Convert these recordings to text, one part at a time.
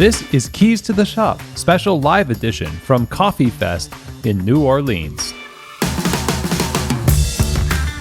This is Keys to the Shop, special live edition from Coffee Fest in New Orleans.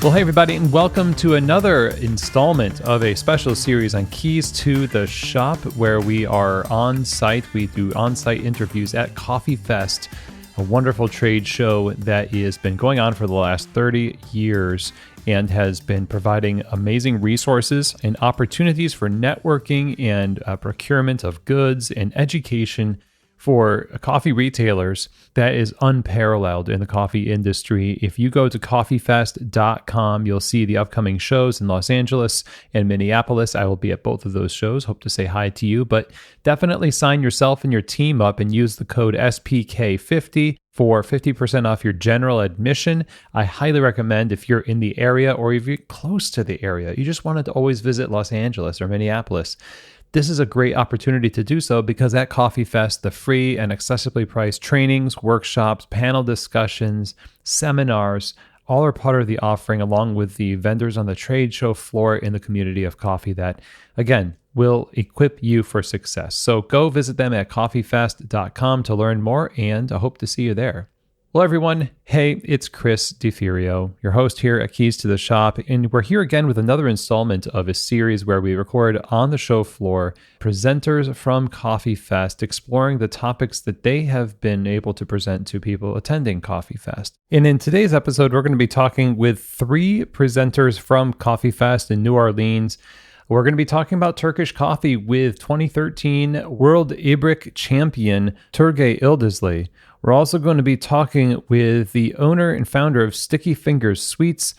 Well, hey everybody, and welcome to another installment of a special series on Keys to the Shop, where we are on site. We do on-site interviews at Coffee Fest, a wonderful trade show that has been going on for the last 30 years and has been providing amazing resources and opportunities for networking and procurement of goods and education for coffee retailers that is unparalleled in the coffee industry. If you go to coffeefest.com, you'll see the upcoming shows in Los Angeles and Minneapolis. I will be at both of those shows. Hope to say hi to you, but definitely sign yourself and your team up and use the code SPK50 for 50% off your general admission. I highly recommend if you're in the area or if you're close to the area, you just wanted to always visit Los Angeles or Minneapolis. This is a great opportunity to do so because at Coffee Fest, the free and accessibly priced trainings, workshops, panel discussions, seminars, all are part of the offering, along with the vendors on the trade show floor in the community of coffee that, again, will equip you for success. So go visit them at coffeefest.com to learn more, and I hope to see you there. Well, everyone, hey, it's Chris DeFirio, your host here at Keys to the Shop, and we're here again with another installment of a series where we record on the show floor presenters from Coffee Fest, exploring the topics that they have been able to present to people attending Coffee Fest. And in today's episode, we're going to be talking with three presenters from Coffee Fest in New Orleans. We're going to be talking about Turkish coffee with 2013 World Ibrik champion Turgay Yildizli. We're also going to be talking with the owner and founder of Sticky Fingers Sweets,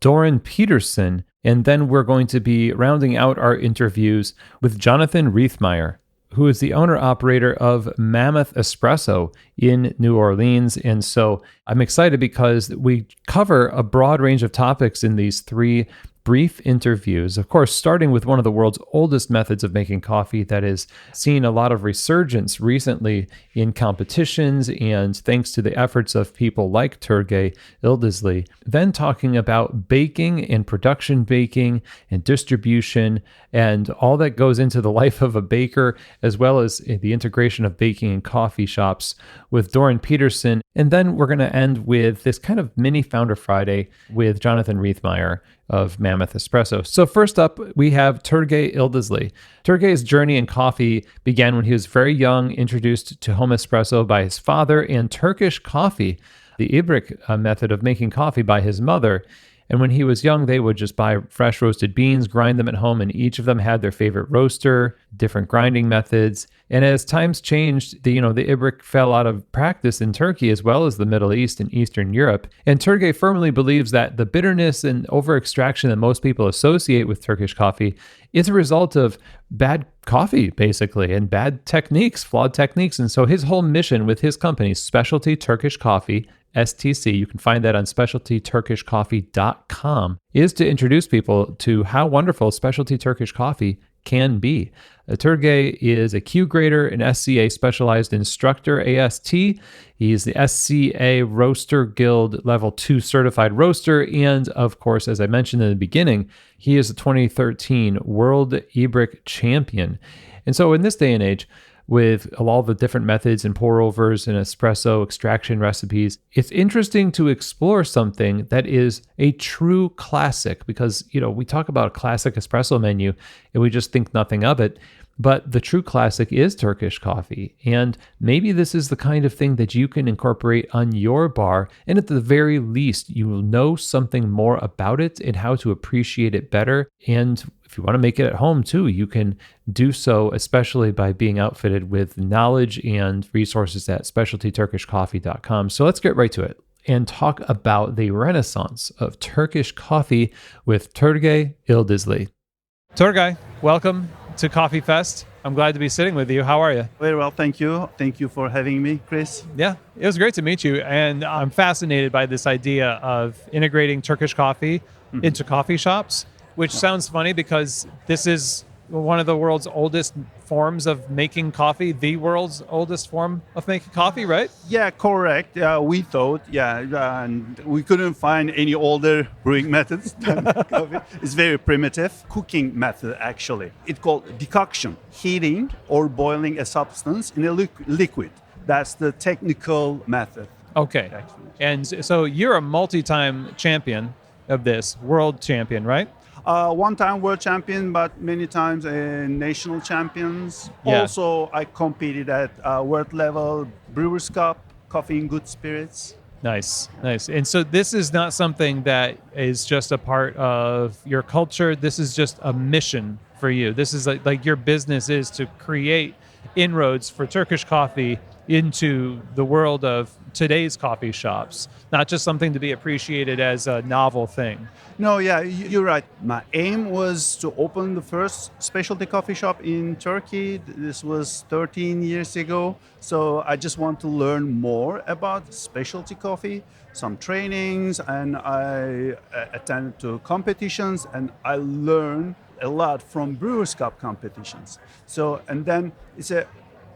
Doron Petersan, and then we're going to be rounding out our interviews with Jonathan Riethmaier, who is the owner-operator of Mammoth Espresso in New Orleans. And so I'm excited because we cover a broad range of topics in these three brief interviews, of course, starting with one of the world's oldest methods of making coffee that has seen a lot of resurgence recently in competitions and thanks to the efforts of people like Turgay Yildizli. Then talking about baking and production baking and distribution and all that goes into the life of a baker, as well as the integration of baking in coffee shops with Doron Petersan. And then we're going to end with this kind of mini Founder Friday with Jonathan Riethmaier of Mammoth Espresso. So first up, we have Turgay Yildizli. Turgay's journey in coffee began when he was very young, introduced to home espresso by his father and Turkish coffee, the Ibrik method of making coffee, by his mother. And when he was young, they would just buy fresh roasted beans, grind them at home, and each of them had their favorite roaster, different grinding methods. And as times changed, the Ibrik fell out of practice in Turkey as well as the Middle East and Eastern Europe. And Turgay firmly believes that the bitterness and over-extraction that most people associate with Turkish coffee is a result of bad coffee, basically, and bad techniques, flawed techniques. And so his whole mission with his company, Specialty Turkish Coffee, STC, you can find that on specialtyturkishcoffee.com, is to introduce people to how wonderful specialty Turkish coffee can be. Turgay is a Q grader, an SCA specialized instructor, AST. He's the SCA Roaster Guild Level 2 certified roaster. And of course, as I mentioned in the beginning, he is the 2013 World Ibrik champion. And so in this day and age, with all the different methods and pour overs and espresso extraction recipes, it's interesting to explore something that is a true classic because, we talk about a classic espresso menu and we just think nothing of it. But the true classic is Turkish coffee. And maybe this is the kind of thing that you can incorporate on your bar. And at the very least, you will know something more about it and how to appreciate it better. And if you want to make it at home too, you can do so, especially by being outfitted with knowledge and resources at specialtyturkishcoffee.com. So let's get right to it and talk about the renaissance of Turkish coffee with Turgay Yildizli. Turgay, welcome to Coffee Fest. I'm glad to be sitting with you. How are you? Very well, thank you. Thank you for having me, Chris. Yeah, it was great to meet you. And I'm fascinated by this idea of integrating Turkish coffee into coffee shops, which sounds funny because this is one of the world's oldest forms of making coffee, the world's oldest form of making coffee, right? Yeah, correct. We thought, and we couldn't find any older brewing methods than coffee. It's very primitive cooking method, actually. It's called decoction, heating or boiling a substance in a liquid. That's the technical method. Okay. And so you're a multi-time champion of this, world champion, right? One-time world champion, but many times national champions. Yeah. Also, I competed at world level Brewers Cup, Coffee in Good Spirits. Nice. And so this is not something that is just a part of your culture. This is just a mission for you. This is like your business is to create inroads for Turkish coffee into the world of today's coffee shops, not just something to be appreciated as a novel thing. No, yeah, you're right. My aim was to open the first specialty coffee shop in Turkey. This was 13 years ago. So I just want to learn more about specialty coffee, some trainings, and I attended to competitions, and I learned a lot from Brewers Cup competitions. So, and then it's a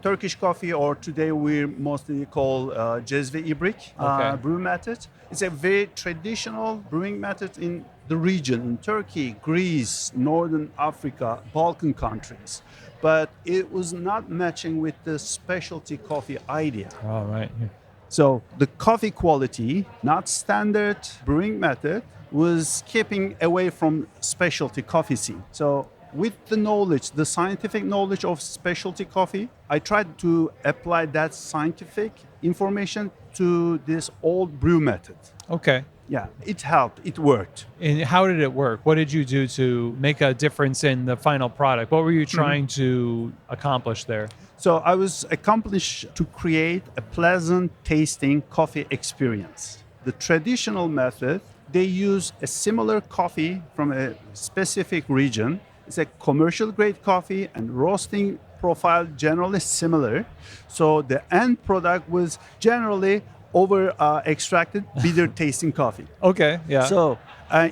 Turkish coffee, or today we mostly call Cezve İbrik brew method. It's a very traditional brewing method in the region, in Turkey, Greece, Northern Africa, Balkan countries. But it was not matching with the specialty coffee idea. Oh, right. Yeah. So the coffee quality, not standard brewing method, was keeping away from specialty coffee scene. So with the knowledge, the scientific knowledge of specialty coffee, I tried to apply that scientific information to this old brew method. Okay. Yeah, it helped. It worked. And how did it work? What did you do to make a difference in the final product? What were you trying to accomplish there? So I was accomplished to create a pleasant tasting coffee experience. The traditional method, they use a similar coffee from a specific region. It's a commercial grade coffee and roasting profile generally similar. So the end product was generally over extracted bitter tasting coffee. Okay, yeah. So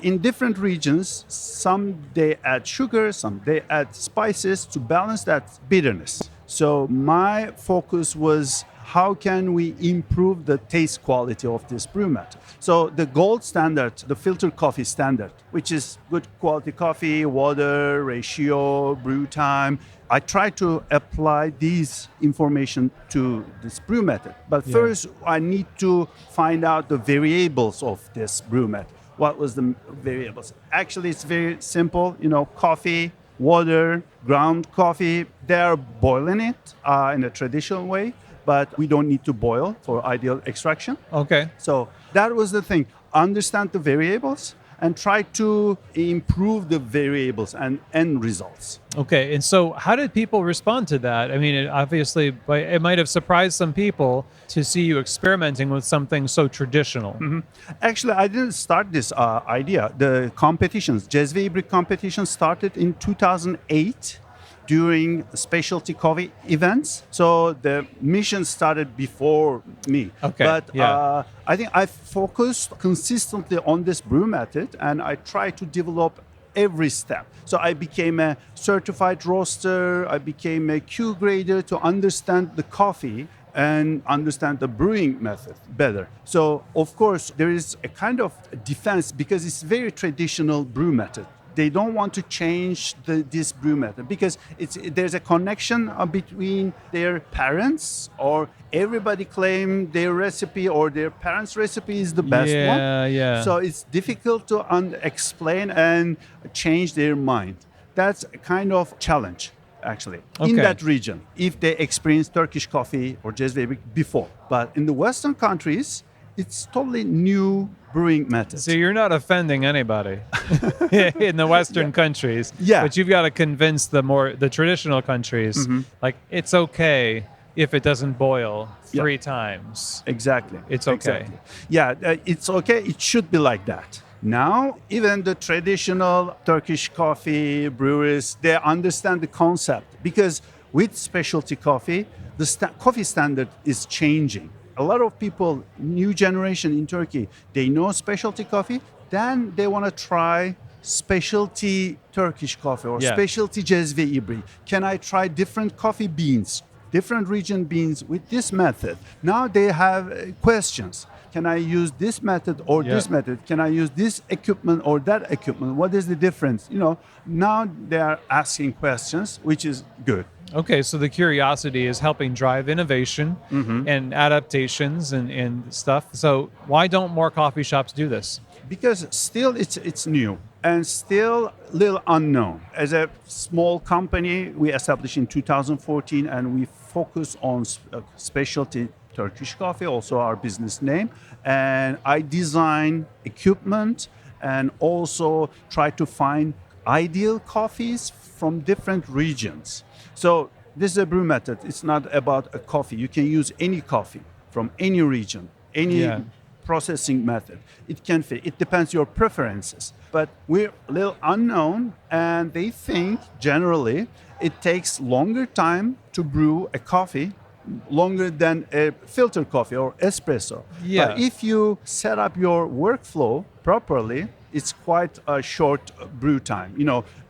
in different regions, some they add sugar, some they add spices to balance that bitterness. So my focus was how can we improve the taste quality of this brew method? So the gold standard, the filter coffee standard, which is good quality coffee, water, ratio, brew time. I try to apply these information to this brew method. But first, I need to find out the variables of this brew method. What was the variables? Actually, it's very simple. Coffee, water, ground coffee. They are boiling it in a traditional way, but we don't need to boil for ideal extraction. Okay. So that was the thing. Understand the variables and try to improve the variables and end results. Okay, and so how did people respond to that? I mean, it might have surprised some people to see you experimenting with something so traditional. Mm-hmm. Actually, I didn't start this idea. The competitions, Cezve İbrik competition started in 2008 during specialty coffee events. So the mission started before me. Okay. But I think I focused consistently on this brew method and I tried to develop every step. So I became a certified roaster, I became a Q grader to understand the coffee and understand the brewing method better. So of course there is a kind of defense because it's very traditional brew method. They don't want to change this brew method because there's a connection between their parents or everybody claim their recipe or their parents' recipe is the best one. Yeah. So it's difficult to explain and change their mind. That's a kind of challenge, actually, in that region, if they experience Turkish coffee or Cezve İbrik before. But in the Western countries, it's totally new brewing method. So you're not offending anybody in the Western countries. Yeah. But you've got to convince the traditional countries, like it's okay if it doesn't boil 3 times. Exactly. It's okay. Exactly. Yeah, it's okay. It should be like that. Now, even the traditional Turkish coffee brewers, they understand the concept because with specialty coffee, the coffee standard is changing. A lot of people, new generation in Turkey, they know specialty coffee, then they want to try specialty Turkish coffee or Yeah. specialty Cezve ibrik? Can I try different coffee beans, different region beans with this method? Now they have questions. Can I use this method or this method? Can I use this equipment or that equipment? What is the difference? Now they are asking questions, which is good. Okay, so the curiosity is helping drive innovation and adaptations and stuff. So why don't more coffee shops do this? Because still it's new and still a little unknown. As a small company, we established in 2014 and we focus on specialty Turkish coffee, also our business name. And I design equipment and also try to find ideal coffees from different regions. So this is a brew method. It's not about a coffee. You can use any coffee from any region, any processing method. It can fit. It depends your preferences. But we're a little unknown, and they think generally it takes longer time to brew a coffee, longer than a filter coffee or espresso. Yeah. But if you set up your workflow properly, it's quite a short brew time,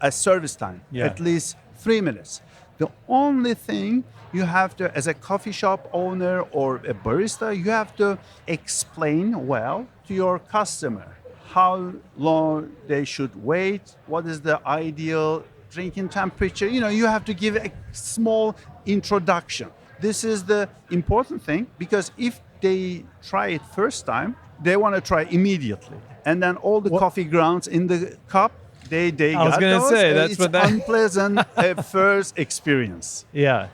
a service time, at least 3 minutes. The only thing you have to, as a coffee shop owner or a barista, you have to explain well to your customer how long they should wait, what is the ideal drinking temperature. You have to give a small introduction. This is the important thing, because if they try it first time, they want to try immediately. And then all the coffee grounds in the cup, they I was going to say, that's what that... unpleasant first experience. Yeah.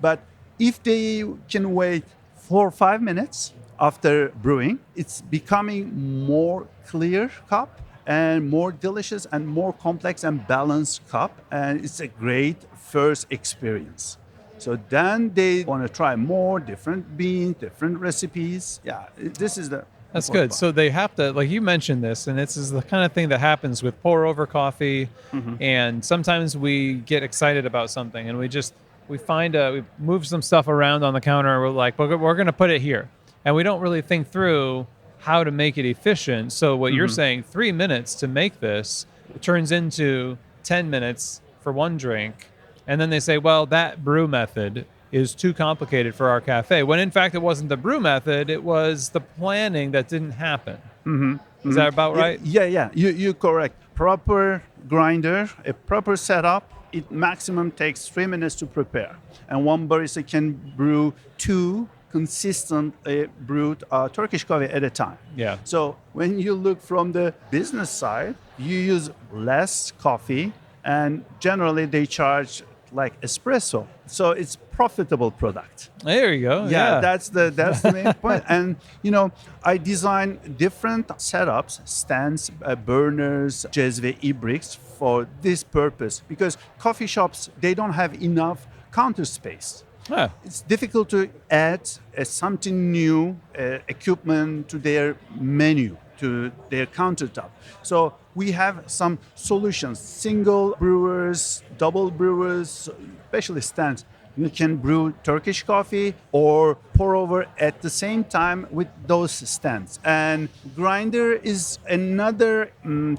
But if they can wait 4 or 5 minutes after brewing, it's becoming more clear cup and more delicious and more complex and balanced cup. And it's a great first experience. So then they want to try more different beans, different recipes. Yeah, this is the... That's good. So they have to, like you mentioned this, and this is the kind of thing that happens with pour over coffee. And sometimes we get excited about something and we move some stuff around on the counter and we're like, we're going to put it here. And we don't really think through how to make it efficient. So what you're saying, 3 minutes to make this, it turns into 10 minutes for one drink. And then they say, well, that brew method is too complicated for our cafe. When in fact, it wasn't the brew method, it was the planning that didn't happen. Is that about right? Yeah. You're correct. Proper grinder, a proper setup, it maximum takes 3 minutes to prepare. And one barista can brew 2 consistent brewed Turkish coffee at a time. Yeah. So when you look from the business side, you use less coffee, and generally they charge like espresso. So it's profitable product. There you go. Yeah. That's the main point. And I design different setups, stands, burners, Cezve ibriks for this purpose, because coffee shops, they don't have enough counter space. It's difficult to add something new, equipment to their menu, to their countertop. So we have some solutions, single brewers, double brewers, especially stands. You can brew Turkish coffee or pour over at the same time with those stands. And grinder is another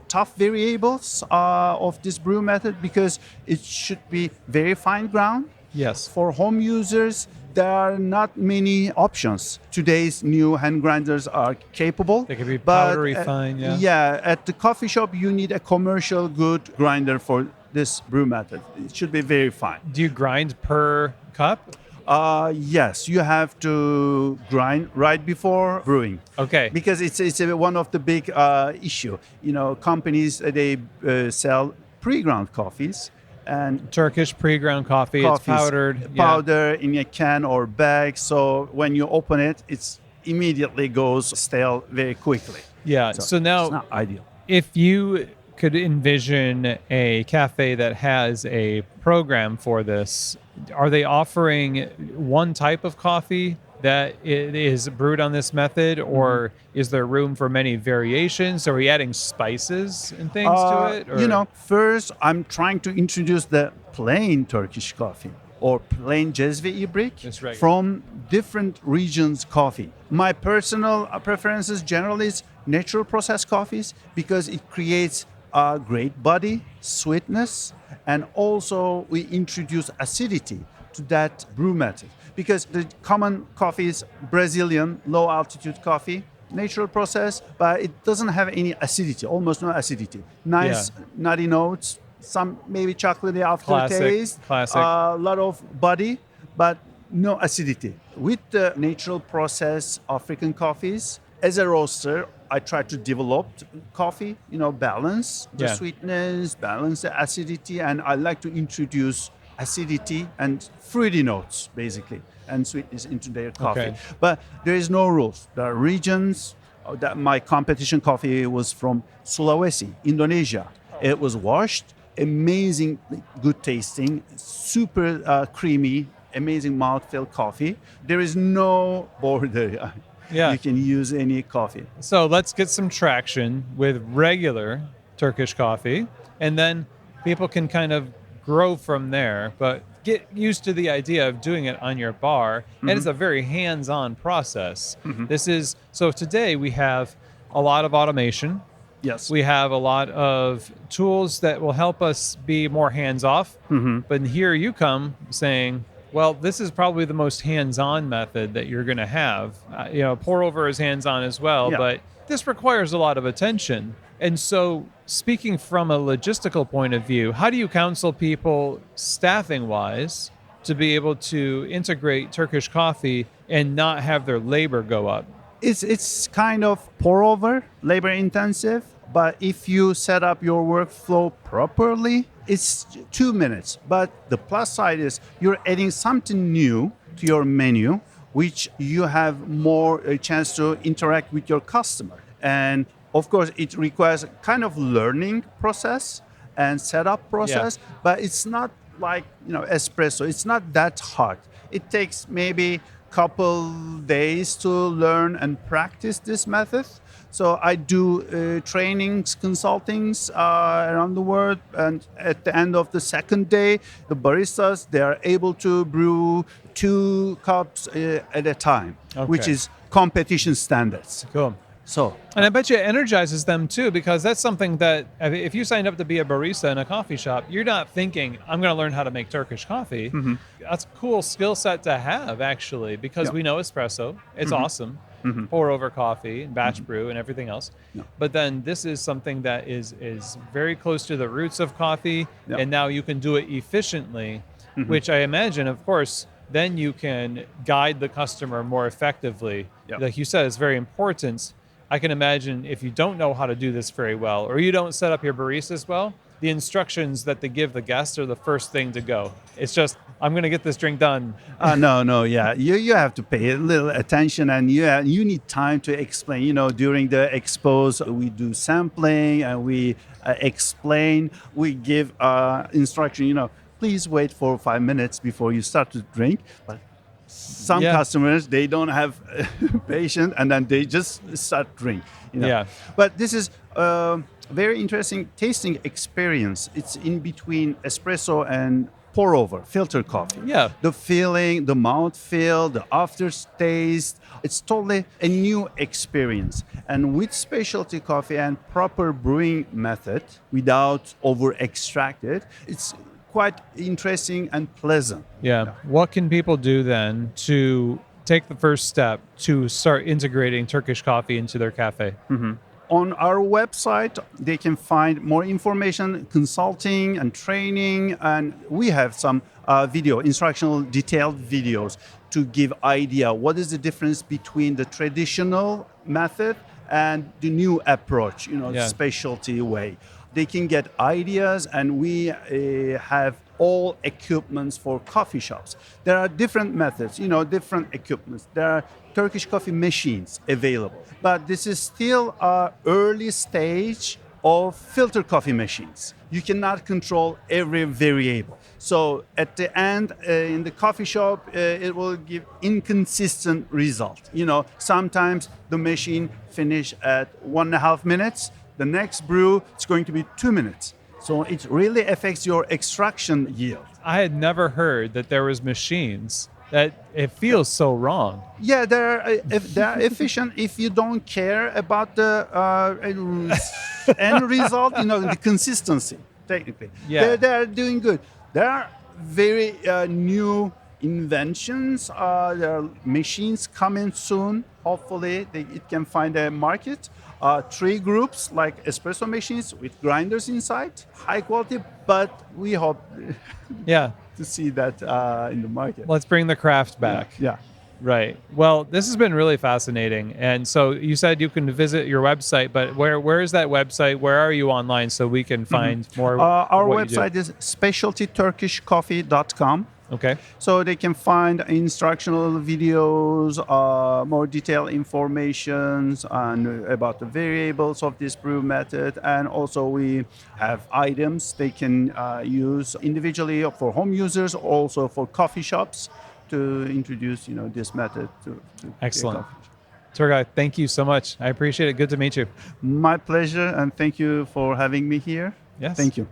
tough variables of this brew method, because it should be very fine ground. Yes. For home users, there are not many options. Today's new hand grinders are capable. They can be powdery fine, Yeah, at the coffee shop, you need a commercial good grinder for this brew method. It should be very fine. Do you grind per cup? Yes, you have to grind right before brewing. Okay. Because it's one of the big issue. Companies, they sell pre-ground coffees. And Turkish pre-ground coffee, it's powdered. Powder in a can or bag. So when you open it, it's immediately goes stale very quickly. Yeah. So now, it's not ideal. If you could envision a cafe that has a program for this, are they offering one type of coffee that is brewed on this method, or is there room for many variations? Are we adding spices and things to it? Or? First I'm trying to introduce the plain Turkish coffee or plain Cezve ibrik from different regions coffee. My personal preferences generally is natural processed coffees, because it creates a great body, sweetness, and also we introduce acidity to that brew method. Because the common coffee is Brazilian low altitude coffee, natural process, but it doesn't have any acidity, almost no acidity. Nice nutty notes, some maybe chocolatey aftertaste, Classic. a lot of body, but no acidity. With the natural process African coffees, as a roaster, I try to develop coffee, balance the sweetness, balance the acidity, and I like to introduce acidity and fruity notes, basically, and sweetness into their coffee. Okay. But there is no rules. There are regions. That my competition coffee was from Sulawesi, Indonesia. It was washed, amazing, good tasting, super creamy, amazing mouthfeel coffee. There is no border. Yeah. You can use any coffee. So let's get some traction with regular Turkish coffee, and then people can kind of grow from there, but get used to the idea of doing it on your bar. And it's a very hands-on process. So today we have a lot of automation. Yes. We have a lot of tools that will help us be more hands-off. But here you come saying, well, this is probably the most hands-on method that you're going to have. Pour over is hands-on as well, but this requires a lot of attention. And so speaking from a logistical point of view, how do you counsel people staffing-wise to be able to integrate Turkish coffee and not have their labor go up? It's kind of pour over, labor intensive, but if you set up your workflow properly, it's 2 minutes. But the plus side is you're adding something new to your menu, which you have more a chance to interact with your customer. And of course, it requires kind of learning process and setup process, but it's not like espresso. It's not that hard. It takes maybe couple days to learn and practice this method. So I do trainings, consultings around the world, and at the end of the second day, the baristas, they are able to brew 2 cups at a time, which is competition standards. Cool. And I bet you it energizes them too, because that's something that if you signed up to be a barista in a coffee shop, you're not thinking, I'm going to learn how to make Turkish coffee. That's a cool skill set to have, actually, because we know espresso. It's awesome. Pour over coffee and batch brew and everything else. But then this is something that is very close to the roots of coffee, and now you can do it efficiently, which I imagine, of course, then you can guide the customer more effectively. Like you said, it's very important. I can imagine if you don't know how to do this very well, or you don't set up your baristas well, the instructions that they give the guests are the first thing to go. It's just, I'm going to get this drink done. No, you have to pay a little attention, and you need time to explain. During the expos, we do sampling and we explain. We give instruction. Please wait for 5 minutes before you start to drink. But some customers, they don't have patience, and then they just start drink. But this is very interesting tasting experience. It's in between espresso and pour over, filter coffee. The feeling, the mouthfeel, the aftertaste, it's totally a new experience. And with specialty coffee and proper brewing method, without over extracted, it's quite interesting and pleasant. What can people do then to take the first step to start integrating Turkish coffee into their cafe? On our website, they can find more information, consulting and training, and we have some instructional detailed videos to give idea what is the difference between the traditional method and the new approach, specialty way. They can get ideas, and we have all equipments for coffee shops. There are different methods, different equipments. There are Turkish coffee machines available, but this is still an early stage of filter coffee machines. You cannot control every variable. So at the end, in the coffee shop, it will give inconsistent result. Sometimes the machine finish at 1.5 minutes. The next brew, it's going to be 2 minutes. So it really affects your extraction yield. I had never heard that there was machines That it feels so wrong. Yeah, they're efficient if you don't care about the end result, the consistency, technically. Yeah. They're doing good. There are very new inventions. There are machines coming soon. Hopefully, it can find a market. Three groups like espresso machines with grinders inside, high quality, but we hope Yeah. to see that in the market. Let's bring the craft back. Yeah. Right. Well, this has been really fascinating. And so you said you can visit your website, but where is that website? Where are you online so we can find more? Our what you do? website is specialtyturkishcoffee.com. Okay. So they can find instructional videos, more detailed information about the variables of this brew method. And also we have items they can use individually for home users, also for coffee shops to introduce, this method to Excellent. coffee. Turgay, thank you so much. I appreciate it. Good to meet you. My pleasure, and thank you for having me here. Yes. Thank you.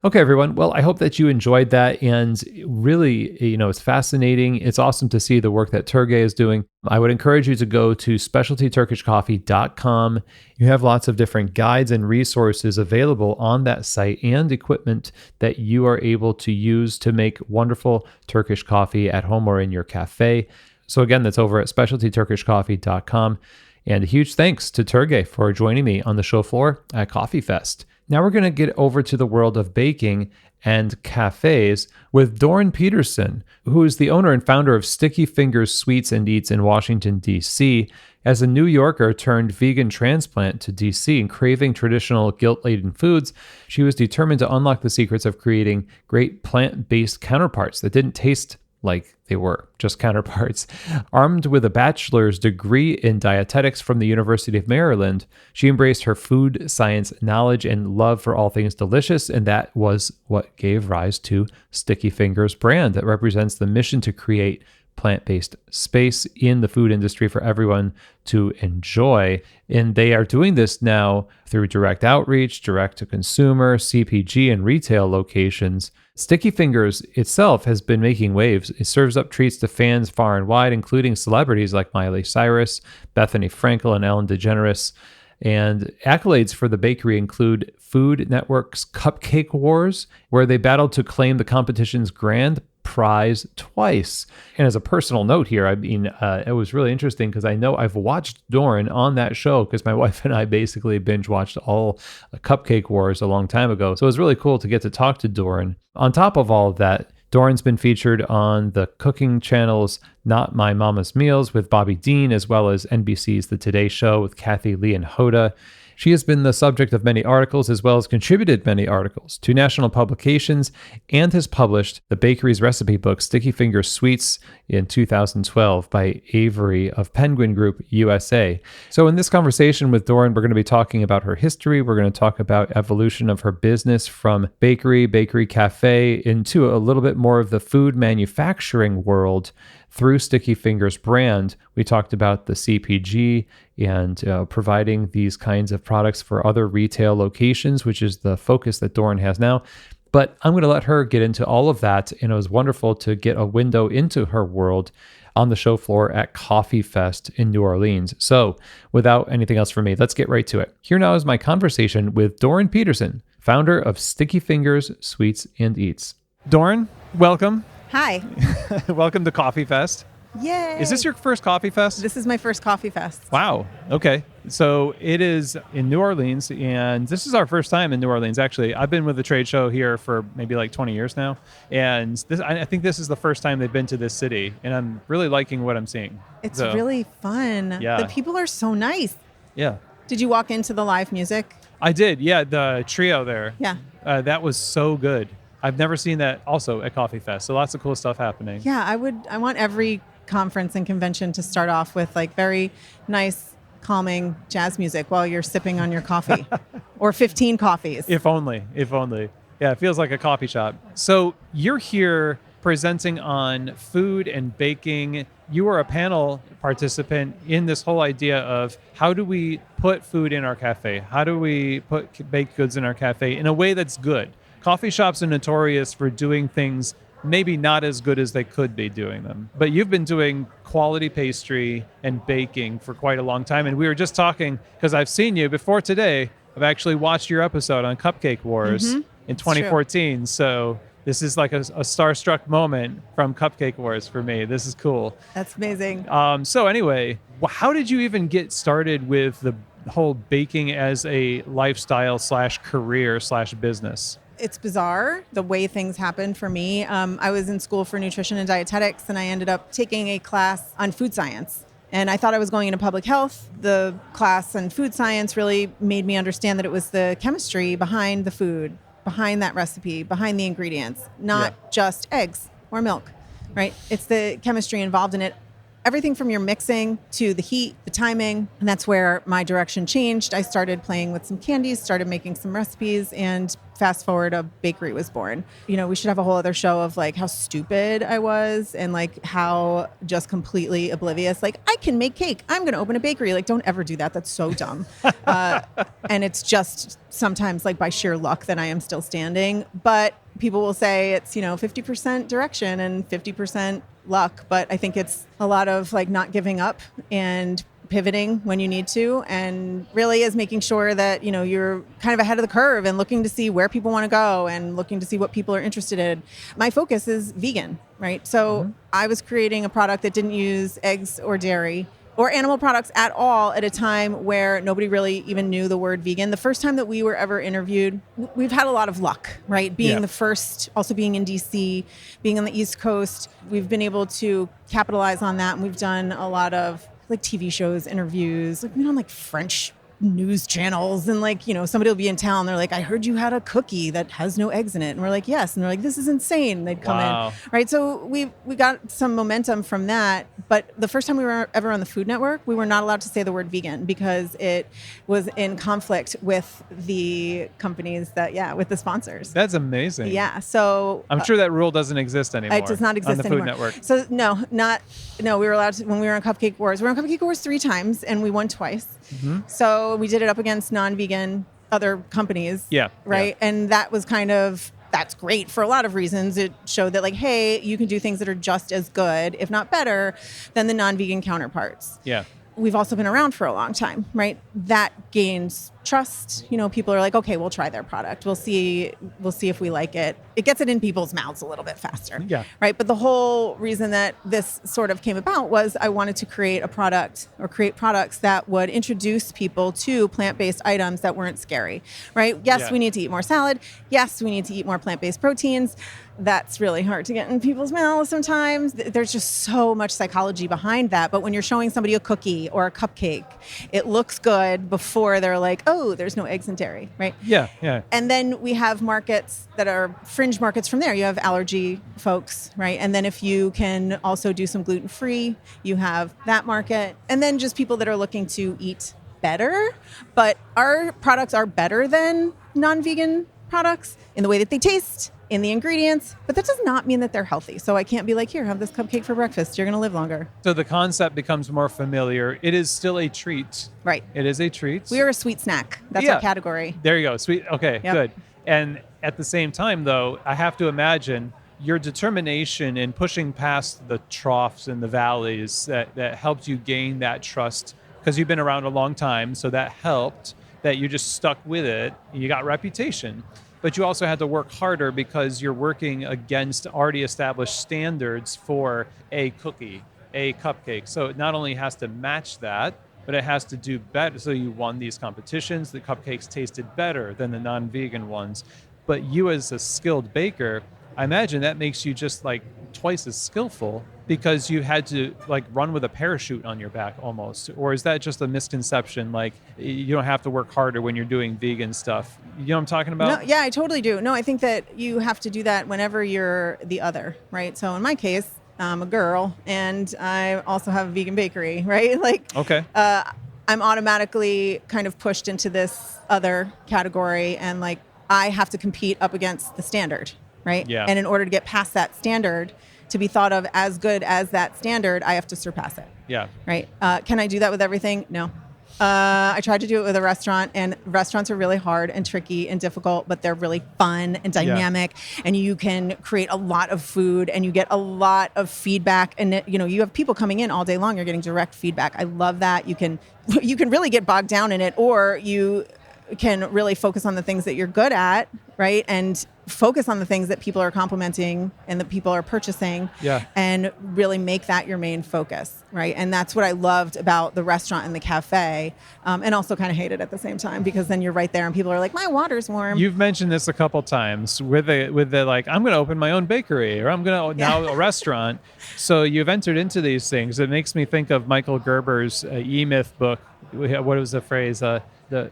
Okay, everyone. Well, I hope that you enjoyed that. And really, it's fascinating. It's awesome to see the work that Turgay is doing. I would encourage you to go to specialtyturkishcoffee.com. You have lots of different guides and resources available on that site and equipment that you are able to use to make wonderful Turkish coffee at home or in your cafe. So again, that's over at specialtyturkishcoffee.com. And a huge thanks to Turgay for joining me on the show floor at Coffee Fest. Now we're going to get over to the world of baking and cafes with Doron Petersan, who is the owner and founder of Sticky Fingers Sweets and Eats in Washington, D.C. As a New Yorker turned vegan transplant to D.C. and craving traditional guilt-laden foods, she was determined to unlock the secrets of creating great plant-based counterparts that didn't taste like they were, just counterparts. Armed with a bachelor's degree in dietetics from the University of Maryland, she embraced her food science knowledge and love for all things delicious, and that was what gave rise to Sticky Fingers brand that represents the mission to create plant-based space in the food industry for everyone to enjoy. And they are doing this now through direct outreach, direct to consumer, CPG, and retail locations. Sticky Fingers itself has been making waves. It serves up treats to fans far and wide, including celebrities like Miley Cyrus, Bethenny Frankel, and Ellen DeGeneres. And accolades for the bakery include Food Network's Cupcake Wars, where they battled to claim the competition's grand prize twice. And as a personal note here, it was really interesting because I know I've watched Doron on that show because my wife and I basically binge watched all Cupcake Wars a long time ago. So it was really cool to get to talk to Doron. On top of all of that, Doron's been featured on the cooking channels Not My Mama's Meals with Bobby Deen, as well as NBC's The Today Show with Kathy Lee and Hoda. She has been the subject of many articles as well as contributed many articles to national publications and has published the bakery's recipe book, Sticky Fingers Sweets, in 2012 by Avery of Penguin Group USA. So in this conversation with Doron, we're going to be talking about her history. We're going to talk about evolution of her business from bakery cafe into a little bit more of the food manufacturing world through Sticky Fingers brand. We talked about the CPG and providing these kinds of products for other retail locations, which is the focus that Doron has now. But I'm going to let her get into all of that. And it was wonderful to get a window into her world on the show floor at Coffee Fest in New Orleans. So without anything else from me, let's get right to it. Here now is my conversation with Doron Petersan, founder of Sticky Fingers Sweets and Eats. Doron, welcome. Hi. Welcome to Coffee Fest. Yay. Is this your first Coffee Fest? This is my first Coffee Fest. Wow. Okay. So it is in New Orleans, and this is our first time in New Orleans, actually. I've been with the trade show here for maybe like 20 years now, and I think this is the first time they've been to this city, and I'm really liking what I'm seeing. It's really fun. Yeah. The people are so nice. Yeah. Did you walk into the live music? I did. Yeah. The trio there. Yeah. That was so good. I've never seen that also at Coffee Fest. So lots of cool stuff happening. Yeah. I want every conference and convention to start off with like very nice, calming jazz music while you're sipping on your coffee or 15 coffees. If only. Yeah, it feels like a coffee shop. So you're here presenting on food and baking. You are a panel participant in this whole idea of how do we put food in our cafe? How do we put baked goods in our cafe in a way that's good? Coffee shops are notorious for doing things maybe not as good as they could be doing them. But you've been doing quality pastry and baking for quite a long time. And we were just talking, because I've seen you before today. I've actually watched your episode on Cupcake Wars in 2014. So this is like a starstruck moment from Cupcake Wars for me. This is cool. That's amazing. So anyway, how did you even get started with the whole baking as a lifestyle / career / business? It's bizarre the way things happened for me. I was in school for nutrition and dietetics, and I ended up taking a class on food science. And I thought I was going into public health. The class on food science really made me understand that it was the chemistry behind the food, behind that recipe, behind the ingredients, not just eggs or milk, right? It's the chemistry involved in it. Everything from your mixing to the heat, the timing, and that's where my direction changed. I started playing with some candies, started making some recipes, and fast forward, a bakery was born. You know, we should have a whole other show of like how stupid I was and like how just completely oblivious. Like, I can make cake. I'm going to open a bakery. Like, don't ever do that. That's so dumb. And it's just sometimes like by sheer luck that I am still standing. But people will say it's, 50% direction and 50% luck. But I think it's a lot of like not giving up and pivoting when you need to, and really is making sure that, you're kind of ahead of the curve and looking to see where people want to go and looking to see what people are interested in. My focus is vegan, right? So I was creating a product that didn't use eggs or dairy or animal products at all at a time where nobody really even knew the word vegan. The first time that we were ever interviewed, we've had a lot of luck, right? Being the first, also being in DC, being on the East Coast, we've been able to capitalize on that. And we've done a lot of like TV shows, interviews, like, on like French news channels, and like, somebody will be in town. They're like, I heard you had a cookie that has no eggs in it. And we're like, yes. And they're like, this is insane. They'd come in. Right. So we got some momentum from that. But the first time we were ever on the Food Network, we were not allowed to say the word vegan because it was in conflict with the companies with the sponsors. That's amazing. Yeah. So I'm sure that rule doesn't exist anymore. It does not exist on the anymore. Food Network. So no, we were allowed to, when we were on Cupcake Wars, we were on Cupcake Wars 3 times and we won twice. So we did it up against non-vegan other companies. Yeah. Right. Yeah. And that was that's great for a lot of reasons. It showed that like, hey, you can do things that are just as good, if not better, than the non-vegan counterparts. Yeah. We've also been around for a long time, right? That gains trust. People are like, okay, we'll try their product. We'll see if we like it. It gets it in people's mouths a little bit faster. Yeah. Right. But the whole reason that this sort of came about was I wanted to create a product or create products that would introduce people to plant-based items that weren't scary, right? Yes, we need to eat more salad. Yes, we need to eat more plant-based proteins. That's really hard to get in people's mouths sometimes. There's just so much psychology behind that. But when you're showing somebody a cookie or a cupcake, it looks good before they're like, oh, there's no eggs and dairy, right? Yeah, yeah. And then we have markets that are fringe markets from there. You have allergy folks, right? And then if you can also do some gluten-free, you have that market. And then just people that are looking to eat better. But our products are better than non-vegan products in the way that they taste, in the ingredients, but that does not mean that they're healthy. So I can't be like, here, have this cupcake for breakfast. You're going to live longer. So the concept becomes more familiar. It is still a treat. Right. It is a treat. We are a sweet snack. That's our category. There you go. Sweet. Okay, good. And at the same time, though, I have to imagine your determination in pushing past the troughs and the valleys that helped you gain that trust, because you've been around a long time. So that helped, that you just stuck with it. You got reputation. But you also had to work harder because you're working against already established standards for a cookie, a cupcake. So it not only has to match that, but it has to do better. So you won these competitions. The cupcakes tasted better than the non-vegan ones. But you as a skilled baker, I imagine that makes you just like twice as skillful because you had to like run with a parachute on your back almost. Or is that just a misconception? Like you don't have to work harder when you're doing vegan stuff. You know what I'm talking about? No, yeah, I totally do. No, I think that you have to do that whenever you're the other, right? So in my case, I'm a girl and I also have a vegan bakery, right? Like, okay. I'm automatically kind of pushed into this other category and like I have to compete up against the standard, right? Yeah. And in order to get past that standard, to be thought of as good as that standard, I have to surpass it. Yeah. Right. Can I do that with everything? No. I tried to do it with a restaurant, and restaurants are really hard and tricky and difficult, but they're really fun and dynamic, and you can create a lot of food and you get a lot of feedback, and you have people coming in all day long. You're getting direct feedback. I love that. You can really get bogged down in it, or you can really focus on the things that you're good at, right? And focus on the things that people are complimenting and that people are purchasing, and really make that your main focus, right? And that's what I loved about the restaurant and the cafe, and also kind of hate it at the same time, because then you're right there and people are like, my water's warm. You've mentioned this a couple times with the like, I'm going to open my own bakery, or I'm going to now a restaurant. So you've entered into these things. It makes me think of Michael Gerber's E-Myth book. What was the phrase? A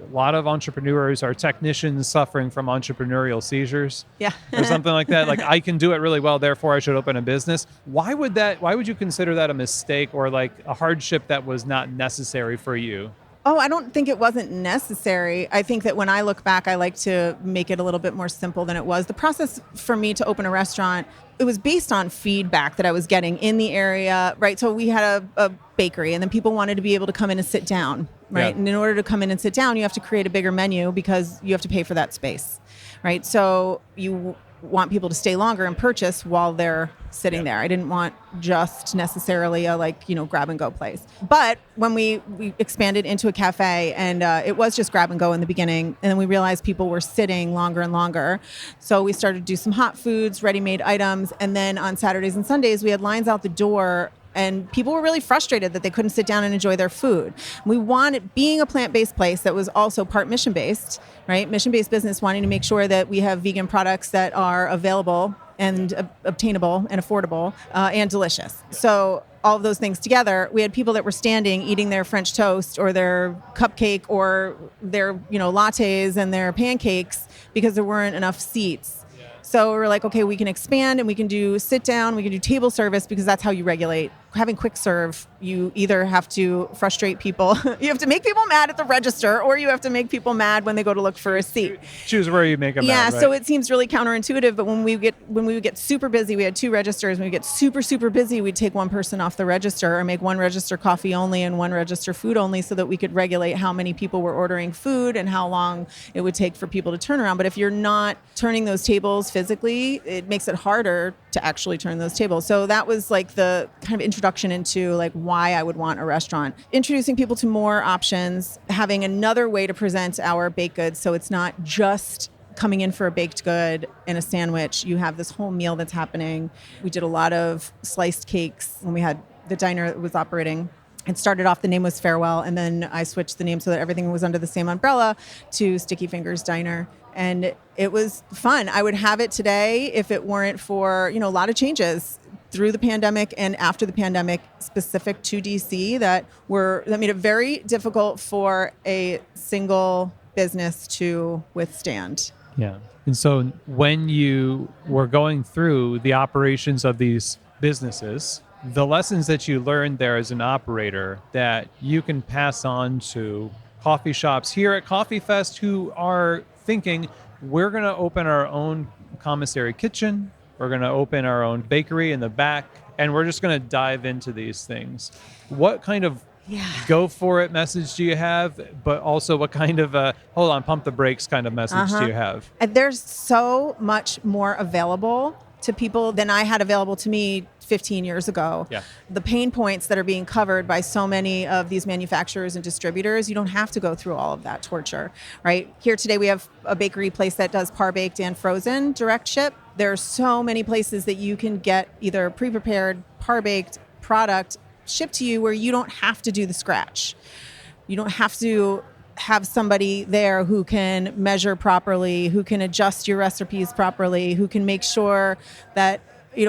lot of entrepreneurs are technicians suffering from entrepreneurial seizures. Or something like that. Like, I can do it really well, therefore I should open a business. Why would you consider that a mistake, or like a hardship that was not necessary for you? Oh, I don't think it wasn't necessary. I think that when I look back, I like to make it a little bit more simple than it was. The process for me to open a restaurant, it was based on feedback that I was getting in the area, right? So we had a bakery, and then people wanted to be able to come in and sit down, right? And in order to come in and sit down, you have to create a bigger menu because you have to pay for that space, right? So you want people to stay longer and purchase while they're sitting there. I didn't want just necessarily a grab and go place. But when we expanded into a cafe, and it was just grab and go in the beginning, and then we realized people were sitting longer and longer. So we started to do some hot foods, ready-made items, and then on Saturdays and Sundays we had lines out the door. And people were really frustrated that they couldn't sit down and enjoy their food. We wanted, being a plant-based place that was also part mission-based, right? Mission-based business, wanting to make sure that we have vegan products that are available and obtainable and affordable and delicious. So all of those things together, we had people that were standing eating their French toast or their cupcake or their lattes and their pancakes because there weren't enough seats. So we're like, okay, we can expand and we can do sit down, we can do table service, because that's how you regulate. Having quick serve, you either have to frustrate people, you have to make people mad at the register, or you have to make people mad when they go to look for a seat. Choose where you make them mad, right? So it seems really counterintuitive, but when we would get super busy, we had 2 registers. When we get super, super busy, we'd take one person off the register or make one register coffee only and one register food only, so that we could regulate how many people were ordering food and how long it would take for people to turn around. But if you're not turning those tables physically, it makes it harder to actually turn those tables. So that was like the kind of introduction into like why I would want a restaurant. Introducing people to more options, having another way to present our baked goods, so it's not just coming in for a baked good and a sandwich. You have this whole meal that's happening. We did a lot of sliced cakes when we had the diner that was operating. It started off, the name was Farewell, and then I switched the name so that everything was under the same umbrella to Sticky Fingers Diner. And it was fun. I would have it today if it weren't for, a lot of changes through the pandemic and after the pandemic specific to DC that made it very difficult for a single business to withstand. Yeah. And so when you were going through the operations of these businesses, the lessons that you learned there as an operator that you can pass on to coffee shops here at Coffee Fest who are thinking, we're going to open our own commissary kitchen, we're going to open our own bakery in the back, and we're just going to dive into these things. What kind of go for it message do you have, but also what kind of hold on, pump the brakes kind of message do you have? There's so much more available to people than I had available to me 15 years ago. Yeah. The pain points that are being covered by so many of these manufacturers and distributors, you don't have to go through all of that torture, right? Here today we have a bakery place that does par-baked and frozen direct ship. There are so many places that you can get either pre-prepared par-baked product shipped to you where you don't have to do the scratch. You don't have to have somebody there who can measure properly, who can adjust your recipes properly, who can make sure that,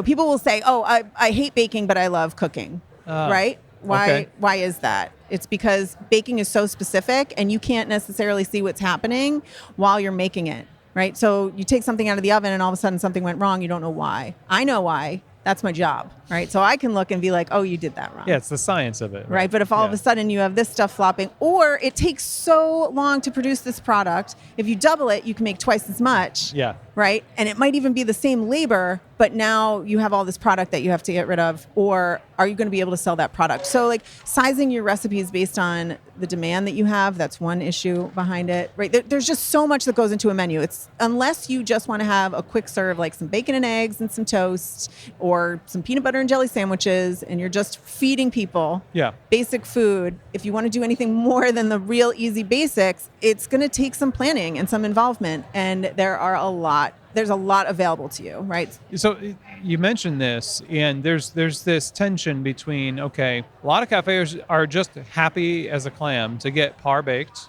people will say, oh, I hate baking, but I love cooking, right? Why is that? It's because baking is so specific and you can't necessarily see what's happening while you're making it, right? So you take something out of the oven and all of a sudden something went wrong. You don't know why. I know why. That's my job, right? So I can look and be like, oh, you did that wrong. Yeah, it's the science of it. Right? But if all of a sudden you have this stuff flopping, or it takes so long to produce this product, if you double it, you can make twice as much. Yeah. right? And it might even be the same labor, but now you have all this product that you have to get rid of, or are you going to be able to sell that product? So like sizing your recipes based on the demand that you have, that's one issue behind it, right? There's just so much that goes into a menu. It's unless you just want to have a quick serve, like some bacon and eggs and some toast or some peanut butter and jelly sandwiches, and you're just feeding people basic food. If you want to do anything more than the real easy basics, it's going to take some planning and some involvement. And there's a lot available to you, right? So you mentioned this, and there's this tension between, okay, a lot of cafes are just happy as a clam to get par baked,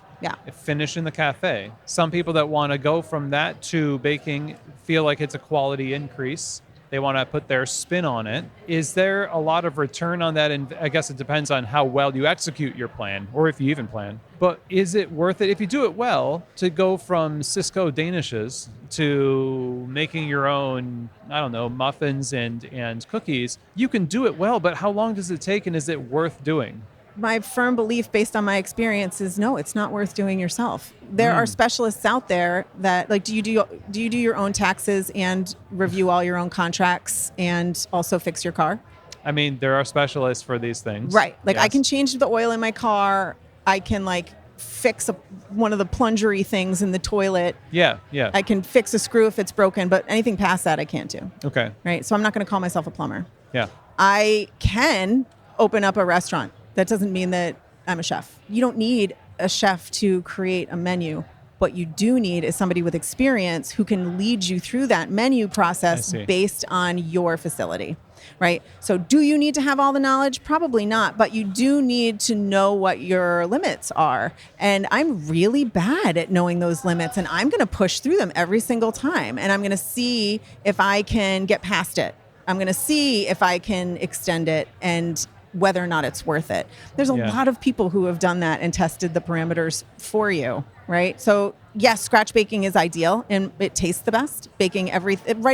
finish in the cafe. Some people that want to go from that to baking feel like it's a quality increase. They want to put their spin on it. Is there a lot of return on that? And I guess it depends on how well you execute your plan, or if you even plan. But is it worth it, if you do it well, to go from Cisco Danishes to making your own, I don't know, muffins and cookies? You can do it well, but how long does it take, and is it worth doing? My firm belief based on my experience is no, it's not worth doing yourself. There are specialists out there that like, do you do your own taxes and review all your own contracts and also fix your car? I mean, there are specialists for these things. Right. Like yes. I can change the oil in my car. I can like fix one of the plungery things in the toilet. Yeah. I can fix a screw if it's broken, but anything past that I can't do. Okay. Right. So I'm not going to call myself a plumber. Yeah. I can open up a restaurant. That doesn't mean that I'm a chef. You don't need a chef to create a menu. What you do need is somebody with experience who can lead you through that menu process based on your facility, right? So do you need to have all the knowledge? Probably not, but you do need to know what your limits are. And I'm really bad at knowing those limits, and I'm going to push through them every single time. And I'm going to see if I can get past it. I'm going to see if I can extend it and whether or not it's worth it. There's a lot of people who have done that and tested the parameters for you, right? So yes, scratch baking is ideal and it tastes the best. Baking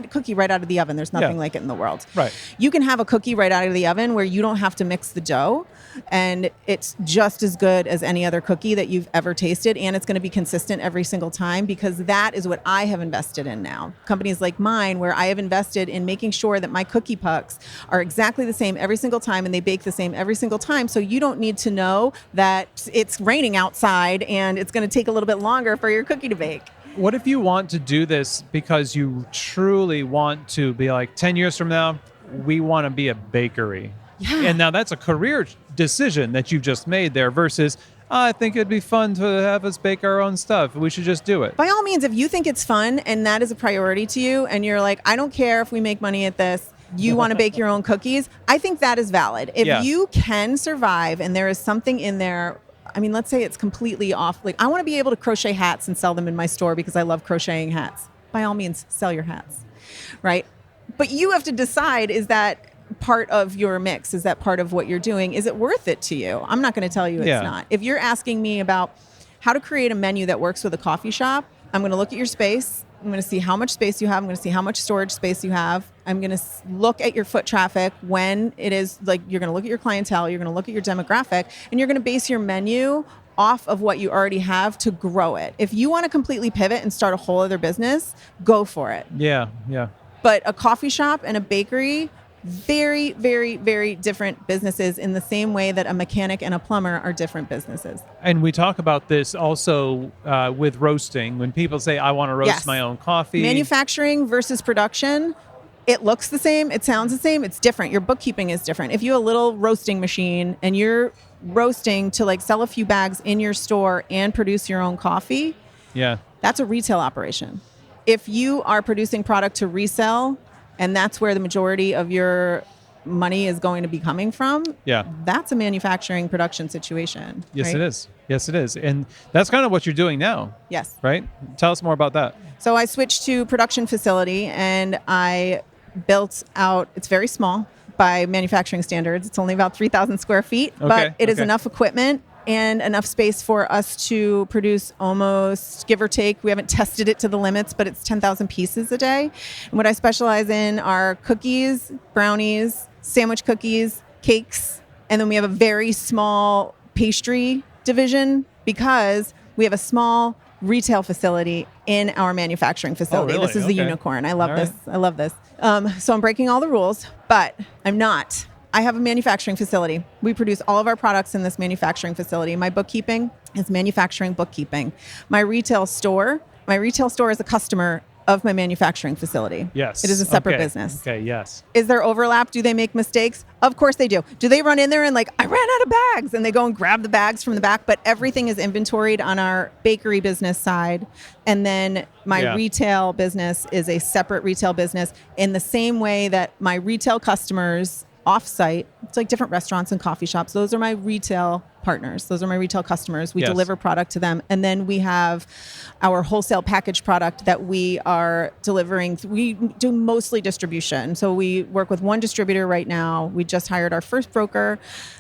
cookie right out of the oven. There's nothing like it in the world. Right. You can have a cookie right out of the oven where you don't have to mix the dough, and it's just as good as any other cookie that you've ever tasted, and it's going to be consistent every single time, because that is what I have invested in now. Companies like mine, where I have invested in making sure that my cookie pucks are exactly the same every single time and they bake the same every single time, so you don't need to know that it's raining outside and it's going to take a little bit longer for your cookie to bake. What if you want to do this because you truly want to be like, 10 years from now, we want to be a bakery? Yeah. And now that's a career decision that you've just made there versus, I think it'd be fun to have us bake our own stuff. We should just do it. By all means, if you think it's fun and that is a priority to you and you're like, I don't care if we make money at this, you want to bake your own cookies, I think that is valid. If you can survive and there is something in there, I mean, let's say it's completely off. Like, I want to be able to crochet hats and sell them in my store because I love crocheting hats. By all means, sell your hats, right? But you have to decide, is that part of your mix? Is that part of what you're doing? Is it worth it to you? I'm not going to tell you it's not. If you're asking me about how to create a menu that works with a coffee shop, I'm going to look at your space. I'm going to see how much space you have. I'm going to see how much storage space you have. I'm going to look at your foot traffic when it is, like, you're going to look at your clientele, you're going to look at your demographic, and you're going to base your menu off of what you already have to grow it. If you want to completely pivot and start a whole other business, go for it. Yeah. But a coffee shop and a bakery, very, very, very different businesses, in the same way that a mechanic and a plumber are different businesses. And we talk about this also with roasting. When people say, I want to roast my own coffee. Manufacturing versus production, it looks the same, it sounds the same, it's different. Your bookkeeping is different. If you have a little roasting machine and you're roasting to like sell a few bags in your store and produce your own coffee, that's a retail operation. If you are producing product to resell, and that's where the majority of your money is going to be coming from, that's a manufacturing production situation. Yes, right? it is. Yes, it is. And that's kind of what you're doing now. Yes. Right? Tell us more about that. So I switched to production facility, and I built out, it's very small by manufacturing standards. It's only about 3,000 square feet, but it is enough equipment and enough space for us to produce almost, give or take, we haven't tested it to the limits, but it's 10,000 pieces a day. And what I specialize in are cookies, brownies, sandwich cookies, cakes, and then we have a very small pastry division because we have a small, retail facility in our manufacturing facility. really? This is the Okay. unicorn. I love All this. right. I love this. So I'm breaking all the rules, but I'm not. I have a manufacturing facility. We produce all of our products in this manufacturing facility. My bookkeeping is manufacturing bookkeeping. My retail store is a customer of my manufacturing facility. Yes. It is a separate Okay. business. Okay, yes. Is there overlap? Do they make mistakes? Of course they do. Do they run in there and like, I ran out of bags, and they go and grab the bags from the back? But everything is inventoried on our bakery business side. And then my retail business is a separate retail business in the same way that my retail customers offsite, it's like different restaurants and coffee shops. Those are my retail partners. Those are my retail customers. We deliver product to them. And then we have our wholesale packaged product that we are delivering. We do mostly distribution. So we work with one distributor right now. We just hired our first broker.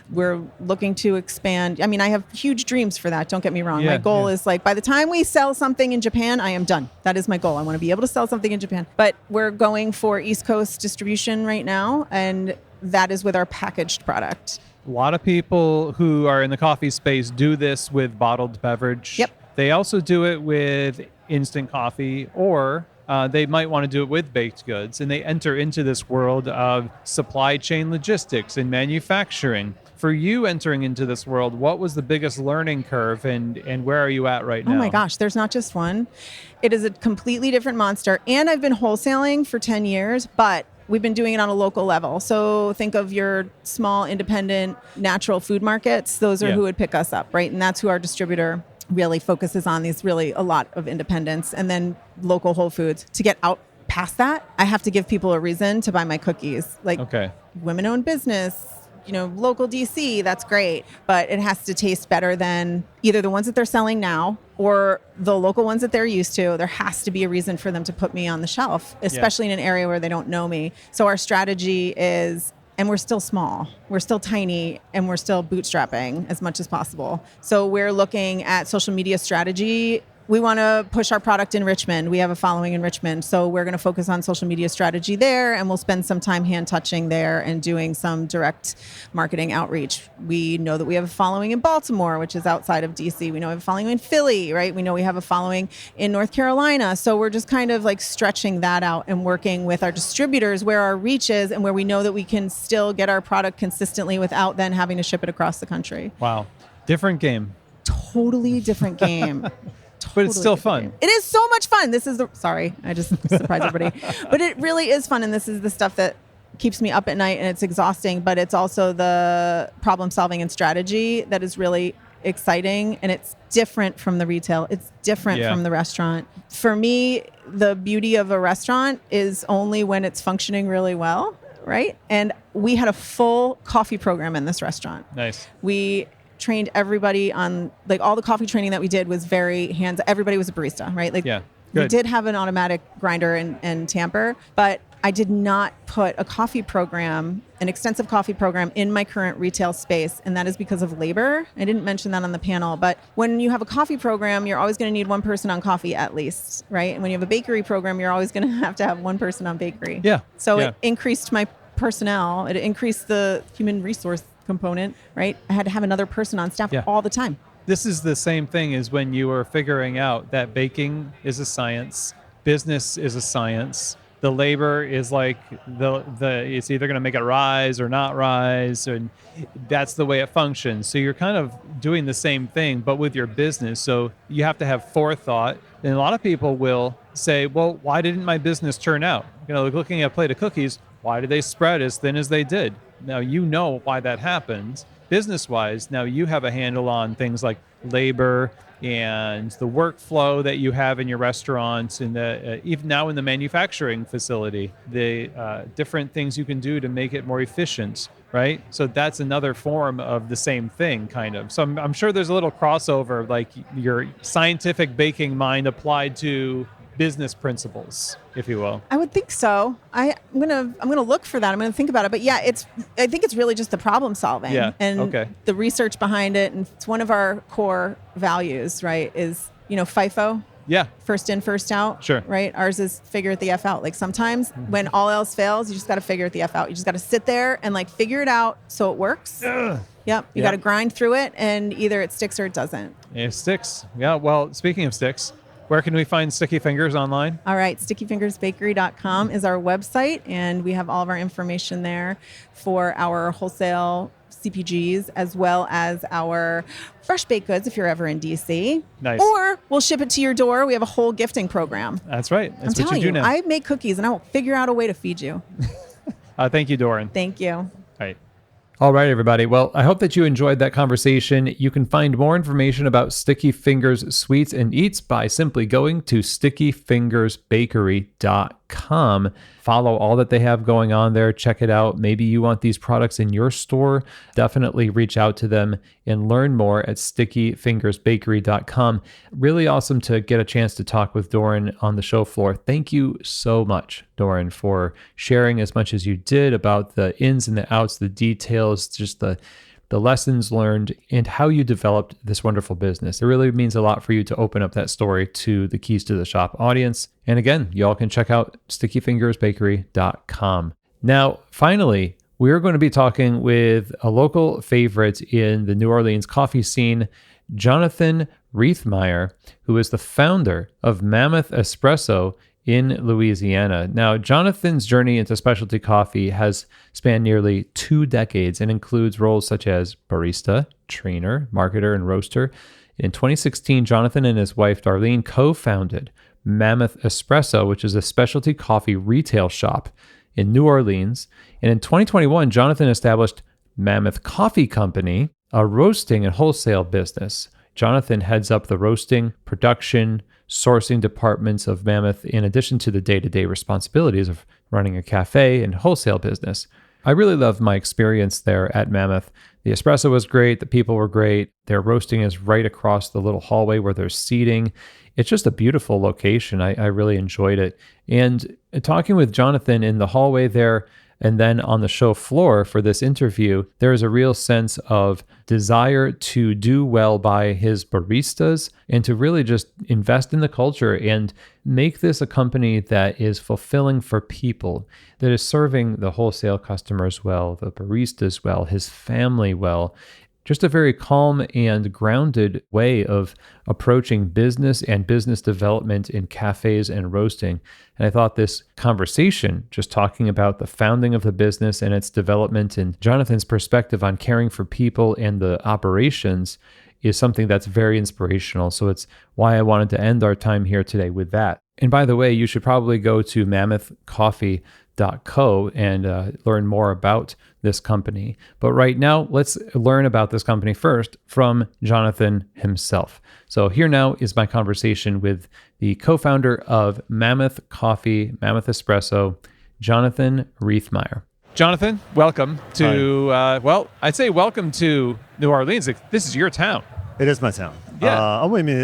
We're looking to expand. I mean, I have huge dreams for that. Don't get me wrong. My goal is like, by the time we sell something in Japan, I am done. That is my goal. I want to be able to sell something in Japan. But we're going for East Coast distribution right now. And that is with our packaged product. A lot of people who are in the coffee space do this with bottled beverage. Yep. They also do it with instant coffee, or they might want to do it with baked goods, and they enter into this world of supply chain logistics and manufacturing. For you entering into this world, what was the biggest learning curve, and where are you at right now? Oh my gosh, there's not just one. It is a completely different monster. And I've been wholesaling for 10 years, but we've been doing it on a local level. So think of your small, independent, natural food markets. Those are who would pick us up, right? And that's who our distributor really focuses on, these really a lot of independents, and then local Whole Foods. To get out past that, I have to give people a reason to buy my cookies. Like women-owned business, local DC, that's great. But it has to taste better than either the ones that they're selling now or the local ones that they're used to. There has to be a reason for them to put me on the shelf, especially in an area where they don't know me. So our strategy is, and we're still small, we're still tiny, and we're still bootstrapping as much as possible. So we're looking at social media strategy. We want to push our product in Richmond. We have a following in Richmond. So we're going to focus on social media strategy there, and we'll spend some time hand touching there and doing some direct marketing outreach. We know that we have a following in Baltimore, which is outside of DC. We know we have a following in Philly, right? We know we have a following in North Carolina. So we're just kind of like stretching that out and working with our distributors where our reach is and where we know that we can still get our product consistently without then having to ship it across the country. Wow. Different game. Totally different game. But it's still fun. It is so much fun. Sorry, I just surprised everybody. But it really is fun. And this is the stuff that keeps me up at night, and it's exhausting, but it's also the problem solving and strategy that is really exciting. And it's different from the retail. It's different from the restaurant. For me, the beauty of a restaurant is only when it's functioning really well, right? And we had a full coffee program in this restaurant. Nice. We trained everybody on, like, all the coffee training that we did was very everybody was a barista, right? Like, we did have an automatic grinder and tamper, but I did not put a coffee program, an extensive coffee program, in my current retail space. And that is because of labor. I didn't mention that on the panel, but when you have a coffee program, you're always going to need one person on coffee at least, right? And when you have a bakery program, you're always going to have one person on bakery. So it increased my personnel. It increased the human resource component, right? I had to have another person on staff all the time. This is the same thing as when you were figuring out that baking is a science, business is a science. The labor is like it's either going to make it rise or not rise, and that's the way it functions. So you're kind of doing the same thing, but with your business. So you have to have forethought. And a lot of people will say, well, why didn't my business turn out? Looking at a plate of cookies, why did they spread as thin as they did? Now, you know why that happened. Business-wise, now you have a handle on things like labor and the workflow that you have in your restaurants, and even now in the manufacturing facility, the different things you can do to make it more efficient, right? So that's another form of the same thing, kind of. So I'm sure there's a little crossover, like your scientific baking mind applied to business principles, if you will. I would think so. I'm gonna look for that. I'm gonna think about it. But I think it's really just the problem solving and the research behind it. And it's one of our core values, right? Is FIFO. Yeah. First in, first out. Sure. Right. Ours is figure it the F out. Like, sometimes when all else fails, you just got to figure it the F out. You just got to sit there and figure it out so it works. Yep. You got to grind through it, and either it sticks or it doesn't. It sticks. Yeah, well, speaking of sticks, where can we find Sticky Fingers online? All right, stickyfingersbakery.com is our website, and we have all of our information there for our wholesale CPGs as well as our fresh baked goods if you're ever in DC. Nice. Or we'll ship it to your door. We have a whole gifting program. That's right. That's I'm what telling you do now. I make cookies, and I will figure out a way to feed you. Thank you, Doron. Thank you. All right. All right, everybody. Well, I hope that you enjoyed that conversation. You can find more information about Sticky Fingers Sweets and Eats by simply going to stickyfingersbakery.com. Follow all that they have going on there. Check it out. Maybe you want these products in your store. Definitely reach out to them and learn more at stickyfingersbakery.com. Really awesome to get a chance to talk with Doron on the show floor. Thank you so much, Doron, for sharing as much as you did about the ins and the outs, the details, just the lessons learned, and how you developed this wonderful business. It really means a lot for you to open up that story to the Keys to the Shop audience. And again, y'all can check out stickyfingersbakery.com. Now, finally, we're going to be talking with a local favorite in the New Orleans coffee scene, Jonathan Riethmaier, who is the founder of Mammoth Espresso in Louisiana. Now, Jonathan's journey into specialty coffee has spanned nearly 2 decades and includes roles such as barista, trainer, marketer, and roaster. In 2016, Jonathan and his wife, Darlene, co-founded Mammoth Espresso, which is a specialty coffee retail shop in New Orleans. And in 2021, Jonathan established Mammoth Coffee Company, a roasting and wholesale business. Jonathan heads up the roasting, production, sourcing departments of Mammoth, in addition to the day-to-day responsibilities of running a cafe and wholesale business. I really loved my experience there at Mammoth. The espresso was great. The people were great. Their roasting is right across the little hallway where there's seating. It's just a beautiful location. I really enjoyed it. And talking with Jonathan in the hallway there, and then on the show floor for this interview, there is a real sense of desire to do well by his baristas and to really just invest in the culture and make this a company that is fulfilling for people, that is serving the wholesale customers well, the baristas well, his family well. Just a very calm and grounded way of approaching business and business development in cafes and roasting. And I thought this conversation, just talking about the founding of the business and its development and Jonathan's perspective on caring for people and the operations, is something that's very inspirational. So it's why I wanted to end our time here today with that. And by the way, you should probably go to mammothcoffee.co and learn more about this company. But right now, let's learn about this company first from Jonathan himself. So here now is my conversation with the co-founder of Mammoth Coffee, Mammoth Espresso, Jonathan Riethmaier. Jonathan, welcome to, I'd say welcome to New Orleans. This is your town. It is my town. Yeah.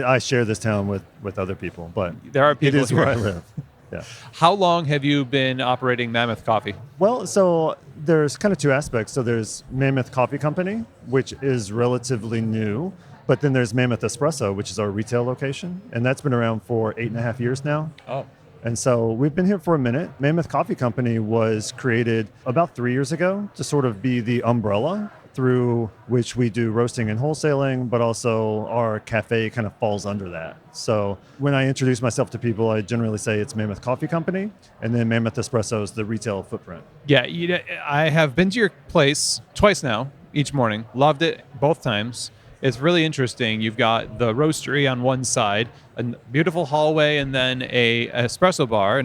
I share this town with other people, but there are people it is here. where I live. Yeah. How long have you been operating Mammoth Coffee? Well, so there's kind of 2 aspects. So there's Mammoth Coffee Company, which is relatively new, but then there's Mammoth Espresso, which is our retail location, and that's been around for 8.5 years now. Oh. And so we've been here for a minute. Mammoth Coffee Company was created about 3 years ago to sort of be the umbrella through which we do roasting and wholesaling, but also our cafe kind of falls under that. So when I introduce myself to people, I generally say it's Mammoth Coffee Company, and then Mammoth Espresso is the retail footprint. Yeah, I have been to your place twice now, each morning. Loved it both times. It's really interesting. You've got the roastery on one side, a beautiful hallway, and then an espresso bar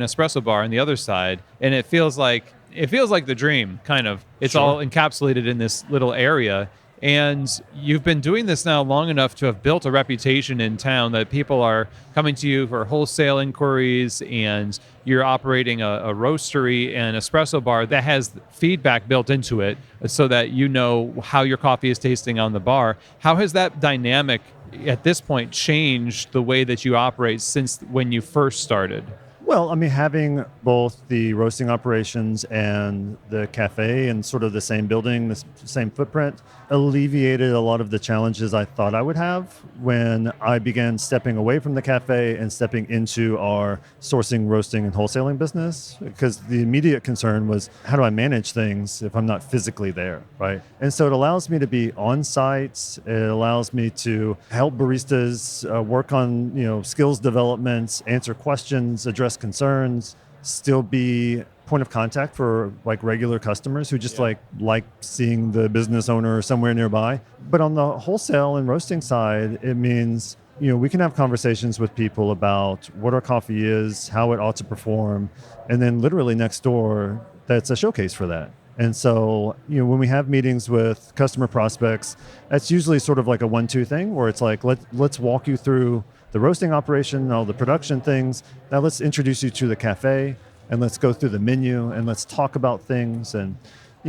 on the other side. And it feels like the dream, kind of. It's all encapsulated in this little area. And you've been doing this now long enough to have built a reputation in town that people are coming to you for wholesale inquiries, and you're operating a roastery and espresso bar that has feedback built into it so that you know how your coffee is tasting on the bar. How has that dynamic at this point changed the way that you operate since when you first started? Well, I mean, having both the roasting operations and the cafe in sort of the same building, the same footprint, alleviated a lot of the challenges I thought I would have when I began stepping away from the cafe and stepping into our sourcing, roasting, and wholesaling business. Because the immediate concern was, how do I manage things if I'm not physically there, right? And so it allows me to be on site. It allows me to help baristas work on, skills development, answer questions, address concerns, still be point of contact for like regular customers who just like seeing the business owner somewhere nearby. But on the wholesale and roasting side, it means we can have conversations with people about what our coffee is, how it ought to perform, and then literally next door, that's a showcase for that. And so, when we have meetings with customer prospects, that's usually sort of like a 1-2 thing where it's like, let's walk you through the roasting operation, all the production things. Now let's introduce you to the cafe and let's go through the menu and let's talk about things. And,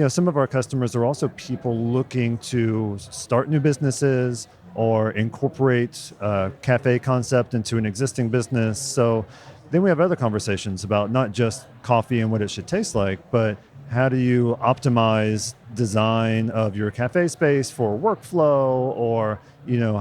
some of our customers are also people looking to start new businesses or incorporate a cafe concept into an existing business. So then we have other conversations about not just coffee and what it should taste like, but how do you optimize design of your cafe space for workflow, or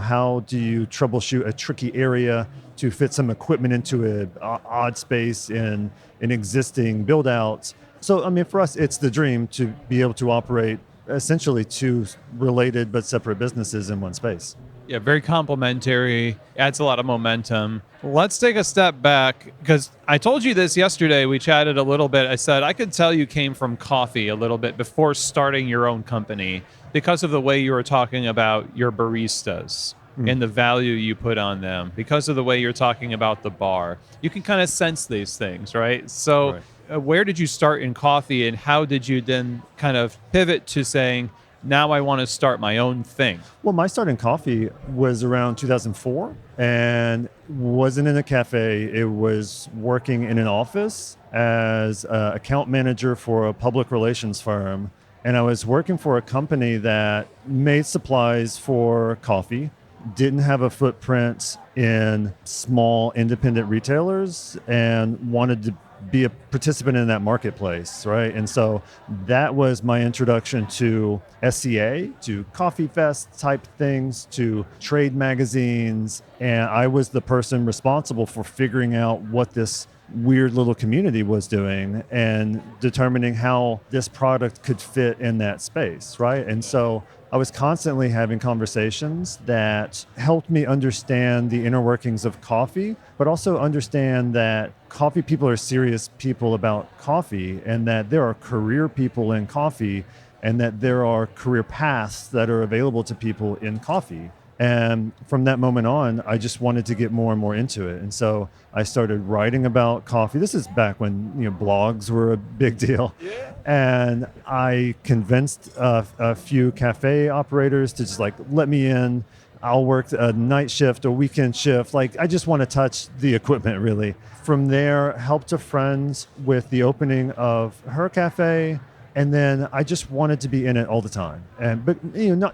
how do you troubleshoot a tricky area to fit some equipment into an odd space in an existing build out. So, I mean, for us, it's the dream to be able to operate essentially two related but separate businesses in one space. Yeah, very complementary, adds a lot of momentum. Let's take a step back, because I told you this yesterday. We chatted a little bit. I said, I could tell you came from coffee a little bit before starting your own company because of the way you were talking about your baristas and the value you put on them, because of the way you're talking about the bar. You can kind of sense these things, right? So where did you start in coffee, and how did you then kind of pivot to saying, now I want to start my own thing? Well, my start in coffee was around 2004 and wasn't in a cafe. It was working in an office as an account manager for a public relations firm. And I was working for a company that made supplies for coffee, didn't have a footprint in small independent retailers, and wanted to be a participant in that marketplace, right? And so that was my introduction to SCA, to Coffee Fest type things, to trade magazines. And I was the person responsible for figuring out what this weird little community was doing and determining how this product could fit in that space, right? And so I was constantly having conversations that helped me understand the inner workings of coffee, but also understand that coffee people are serious people about coffee, and that there are career people in coffee, and that there are career paths that are available to people in coffee. And from that moment on, I just wanted to get more and more into it. And so I started writing about coffee. This is back when blogs were a big deal. Yeah. And I convinced a few cafe operators to just let me in. I'll work a night shift, a weekend shift. I just want to touch the equipment, really. From there, helped a friend with the opening of her cafe. And then I just wanted to be in it all the time. But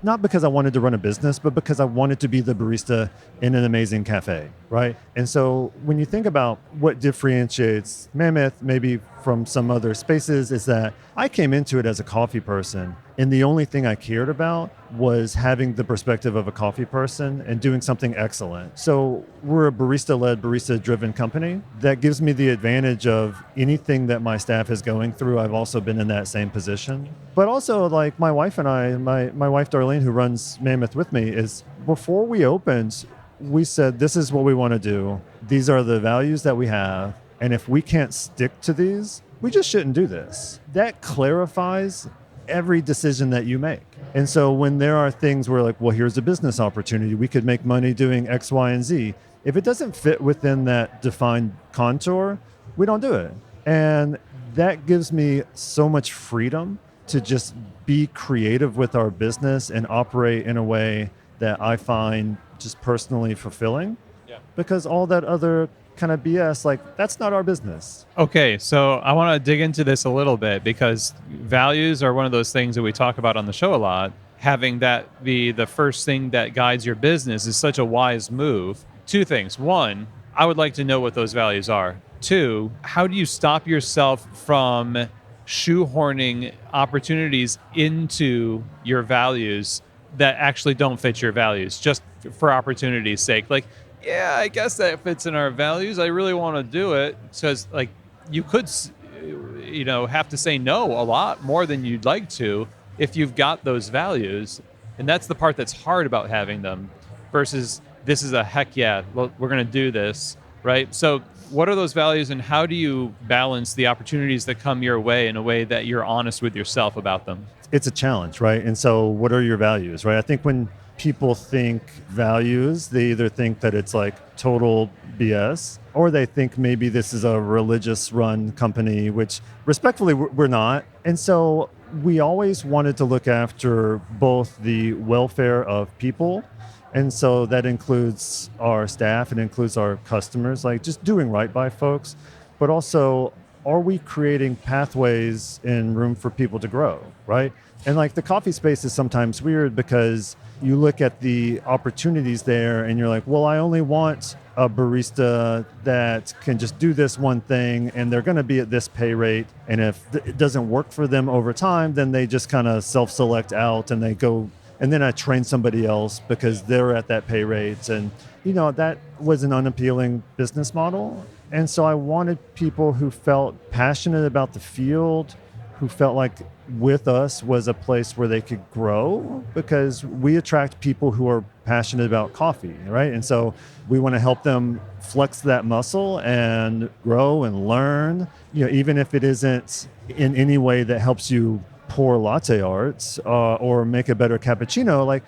not because I wanted to run a business, but because I wanted to be the barista in an amazing cafe, right? And so when you think about what differentiates Mammoth maybe from some other spaces, is that I came into it as a coffee person, and the only thing I cared about was having the perspective of a coffee person and doing something excellent. So we're a barista-led, barista-driven company. That gives me the advantage of anything that my staff is going through. I've also been in that same position. But also, my wife and I, my wife Darlene, who runs Mammoth with me, is before we opened, we said, this is what we want to do. These are the values that we have. And if we can't stick to these, we just shouldn't do this. That clarifies every decision that you make. And so when there are things where here's a business opportunity, we could make money doing X, Y, and Z. If it doesn't fit within that defined contour, we don't do it. And that gives me so much freedom to just be creative with our business and operate in a way that I find just personally fulfilling. Yeah. Because all that other kind of BS, that's not our business. Okay, so I want to dig into this a little bit, because values are one of those things that we talk about on the show a lot. Having that be the first thing that guides your business is such a wise move. Two things. One, I would like to know what those values are. Two, how do you stop yourself from shoehorning opportunities into your values that actually don't fit your values just for opportunity's sake? Like, yeah, I guess that fits in our values. I really want to do it. Because like you could, have to say no a lot more than you'd like to if you've got those values. And that's the part that's hard about having them versus this is a heck yeah, well, we're going to do this, right? So what are those values and how do you balance the opportunities that come your way in a way that you're honest with yourself about them? It's a challenge, right? And so what are your values, right? I think when people think values, they either think that it's like total BS or they think maybe this is a religious run company, which respectfully we're not. And so we always wanted to look after both the welfare of people. And so that includes our staff, it includes our customers, like just doing right by folks, but also are we creating pathways and room for people to grow, right? And like the coffee space is sometimes weird because you look at the opportunities there and you're like, well, I only want a barista that can just do this one thing and they're going to be at this pay rate. And if it doesn't work for them over time, then they just kind of self-select out and they go. And then I train somebody else because they're at that pay rate. And, that was an unappealing business model. And so I wanted people who felt passionate about the field, who felt like with us was a place where they could grow because we attract people who are passionate about coffee, right? And so we want to help them flex that muscle and grow and learn, even if it isn't in any way that helps you pour latte art or make a better cappuccino.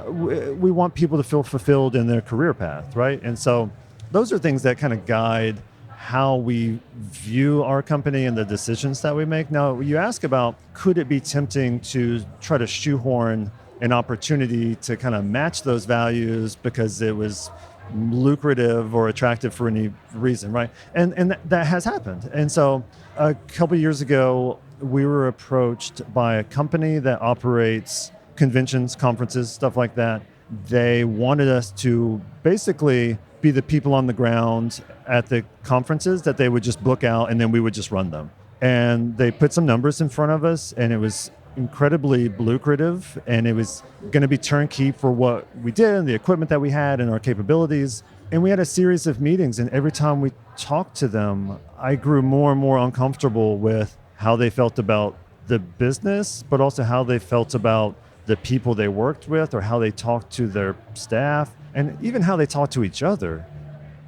We want people to feel fulfilled in their career path, right? And so those are things that kind of guide how we view our company and the decisions that we make. Now, you ask about, could it be tempting to try to shoehorn an opportunity to kind of match those values because it was lucrative or attractive for any reason, right? And that has happened. And so a couple of years ago, we were approached by a company that operates conventions, conferences, stuff like that. They wanted us to basically be the people on the ground at the conferences that they would just book out and then we would just run them. And they put some numbers in front of us and it was incredibly lucrative and it was going to be turnkey for what we did and the equipment that we had and our capabilities. And we had a series of meetings and every time we talked to them, I grew more and more uncomfortable with how they felt about the business, but also how they felt about the people they worked with or how they talked to their staff and even how they talked to each other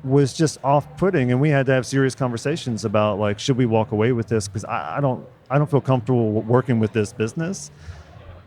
was just off-putting. And we had to have serious conversations about like, should we walk away with this? Because I don't feel comfortable working with this business.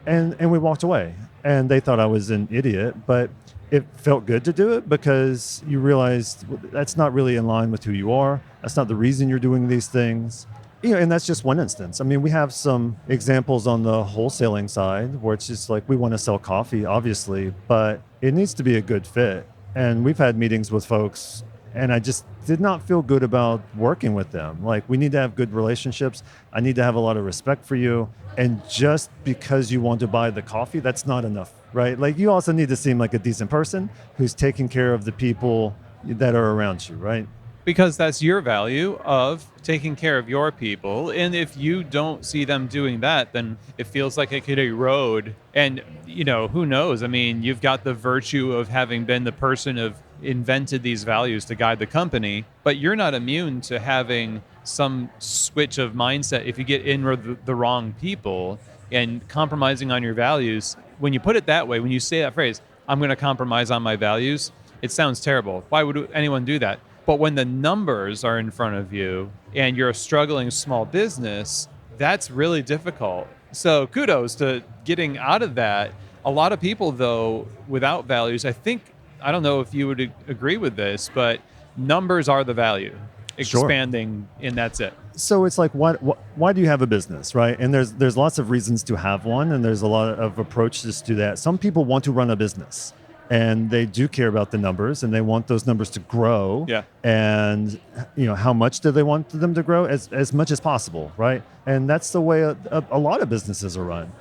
And we walked away and they thought I was an idiot, but it felt good to do it because you realized that's not really in line with who you are. That's not the reason you're doing these things. And that's just one instance. I mean, we have some examples on the wholesaling side where it's just like we want to sell coffee, obviously, but it needs to be a good fit. And we've had meetings with folks and I just did not feel good about working with them. Like, we need to have good relationships. I need to have a lot of respect for you. And just because you want to buy the coffee, that's not enough, right? Like, you also need to seem like a decent person who's taking care of the people that are around you, right? Because that's your value of taking care of your people. And if you don't see them doing that, then it feels like it could erode. And, who knows? I mean, you've got the virtue of having been the person who invented these values to guide the company, but you're not immune to having some switch of mindset if you get in with the wrong people and compromising on your values. When you put it that way, when you say that phrase, I'm going to compromise on my values, it sounds terrible. Why would anyone do that? But when the numbers are in front of you and you're a struggling small business, that's really difficult. So kudos to getting out of that. A lot of people, though, without values, I don't know if you would agree with this, but numbers are the value. Expanding, sure. And that's it. So it's like, why do you have a business, right? And there's lots of reasons to have one, and there's a lot of approaches to that. Some people want to run a business. And they do care about the numbers and they want those numbers to grow. Yeah. And, how much do they want them to grow? As much as possible, right? And that's the way a lot of businesses are run.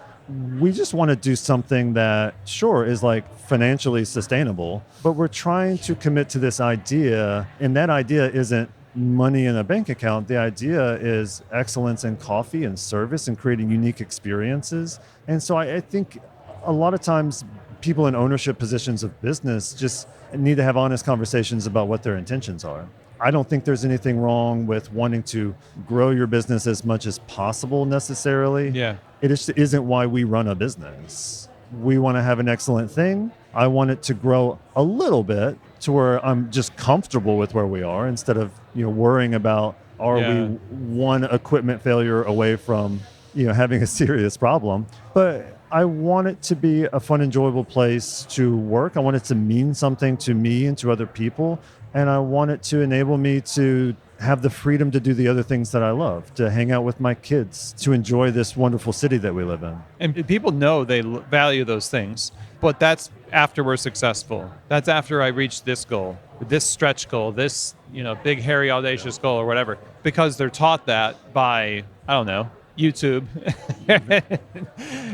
We just want to do something that, sure, is like financially sustainable, but we're trying to commit to this idea. And that idea isn't money in a bank account. The idea is excellence in coffee and service and creating unique experiences. And so I think a lot of times people in ownership positions of business just need to have honest conversations about what their intentions are. I don't think there's anything wrong with wanting to grow your business as much as possible necessarily. Yeah. It just isn't why we run a business. We want to have an excellent thing. I want it to grow a little bit to where I'm just comfortable with where we are instead of, worrying about are we one equipment failure away from, having a serious problem. But I want it to be a fun, enjoyable place to work. I want it to mean something to me and to other people. And I want it to enable me to have the freedom to do the other things that I love, to hang out with my kids, to enjoy this wonderful city that we live in. And people know they value those things, but that's after we're successful. That's after I reach this goal, this stretch goal, this, big, hairy, audacious goal or whatever, because they're taught that by, I don't know, YouTube,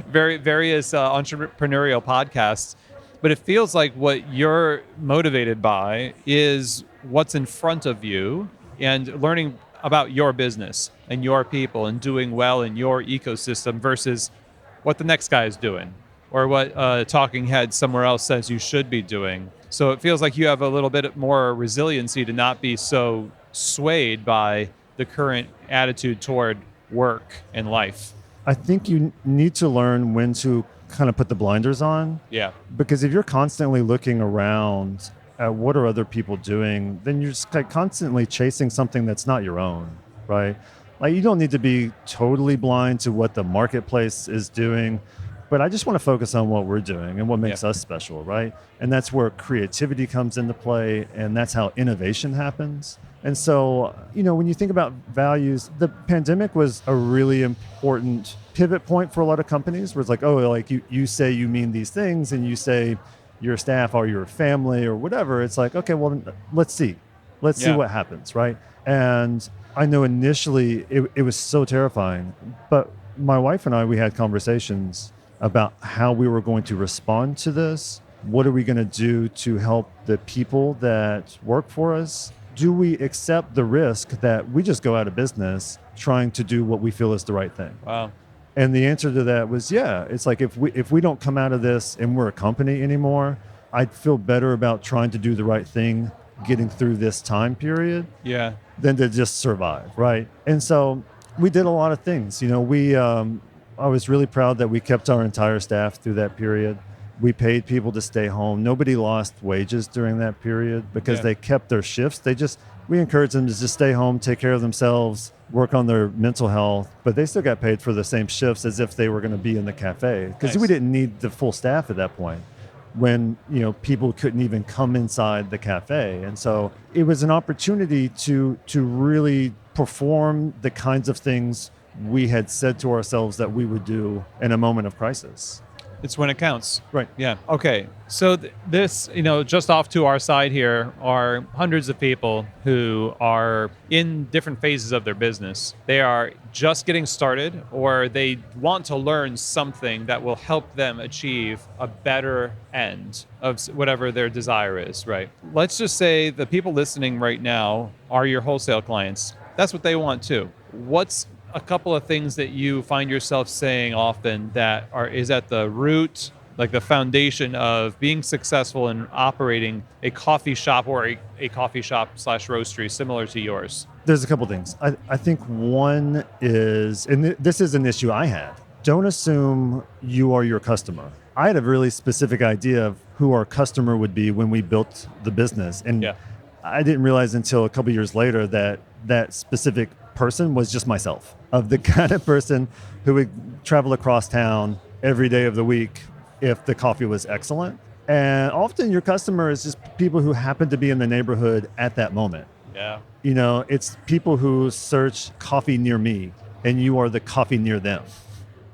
various entrepreneurial podcasts. But it feels like what you're motivated by is what's in front of you and learning about your business and your people and doing well in your ecosystem versus what the next guy is doing or what a talking head somewhere else says you should be doing. So it feels like you have a little bit more resiliency to not be so swayed by the current attitude toward work and life. I think you need to learn when to kind of put the blinders on. Yeah. Because if you're constantly looking around at what are other people doing, then you're just like constantly chasing something that's not your own, right? Like you don't need to be totally blind to what the marketplace is doing, but I just want to focus on what we're doing and what makes us special, right? And that's where creativity comes into play, and that's how innovation happens. And so, when you think about values, the pandemic was a really important pivot point for a lot of companies where it's like, you say you mean these things and you say your staff are your family or whatever. It's like, okay, well, let's see. Let's see what happens, right? And I know initially it was so terrifying, but my wife and I, we had conversations about how we were going to respond to this. What are we going to do to help the people that work for us? Do we accept the risk that we just go out of business trying to do what we feel is the right thing? Wow. And the answer to that was, it's like if we don't come out of this and we're a company anymore, I'd feel better about trying to do the right thing, getting through this time period, than to just survive, right? And so we did a lot of things. I was really proud that we kept our entire staff through that period. We paid people to stay home. Nobody lost wages during that period because they kept their shifts. We encouraged them to just stay home, take care of themselves, work on their mental health, but they still got paid for the same shifts as if they were going to be in the cafe because we didn't need the full staff at that point when, people couldn't even come inside the cafe. And so it was an opportunity to really perform the kinds of things we had said to ourselves that we would do in a moment of crisis. It's when it counts. Right. Yeah. Okay. So this, just off to our side here are hundreds of people who are in different phases of their business. They are just getting started or they want to learn something that will help them achieve a better end of whatever their desire is, right? Let's just say the people listening right now are your wholesale clients. That's what they want too. What's a couple of things that you find yourself saying often that is at the root, like the foundation of being successful in operating a coffee shop or a coffee shop / roastery similar to yours? There's a couple things. I think one is, and this is an issue I had, don't assume you are your customer. I had a really specific idea of who our customer would be when we built the business. And I didn't realize until a couple years later that specific person was just myself, of the kind of person who would travel across town every day of the week if the coffee was excellent. And often your customer is just people who happen to be in the neighborhood at that moment. Yeah. It's people who search coffee near me and you are the coffee near them,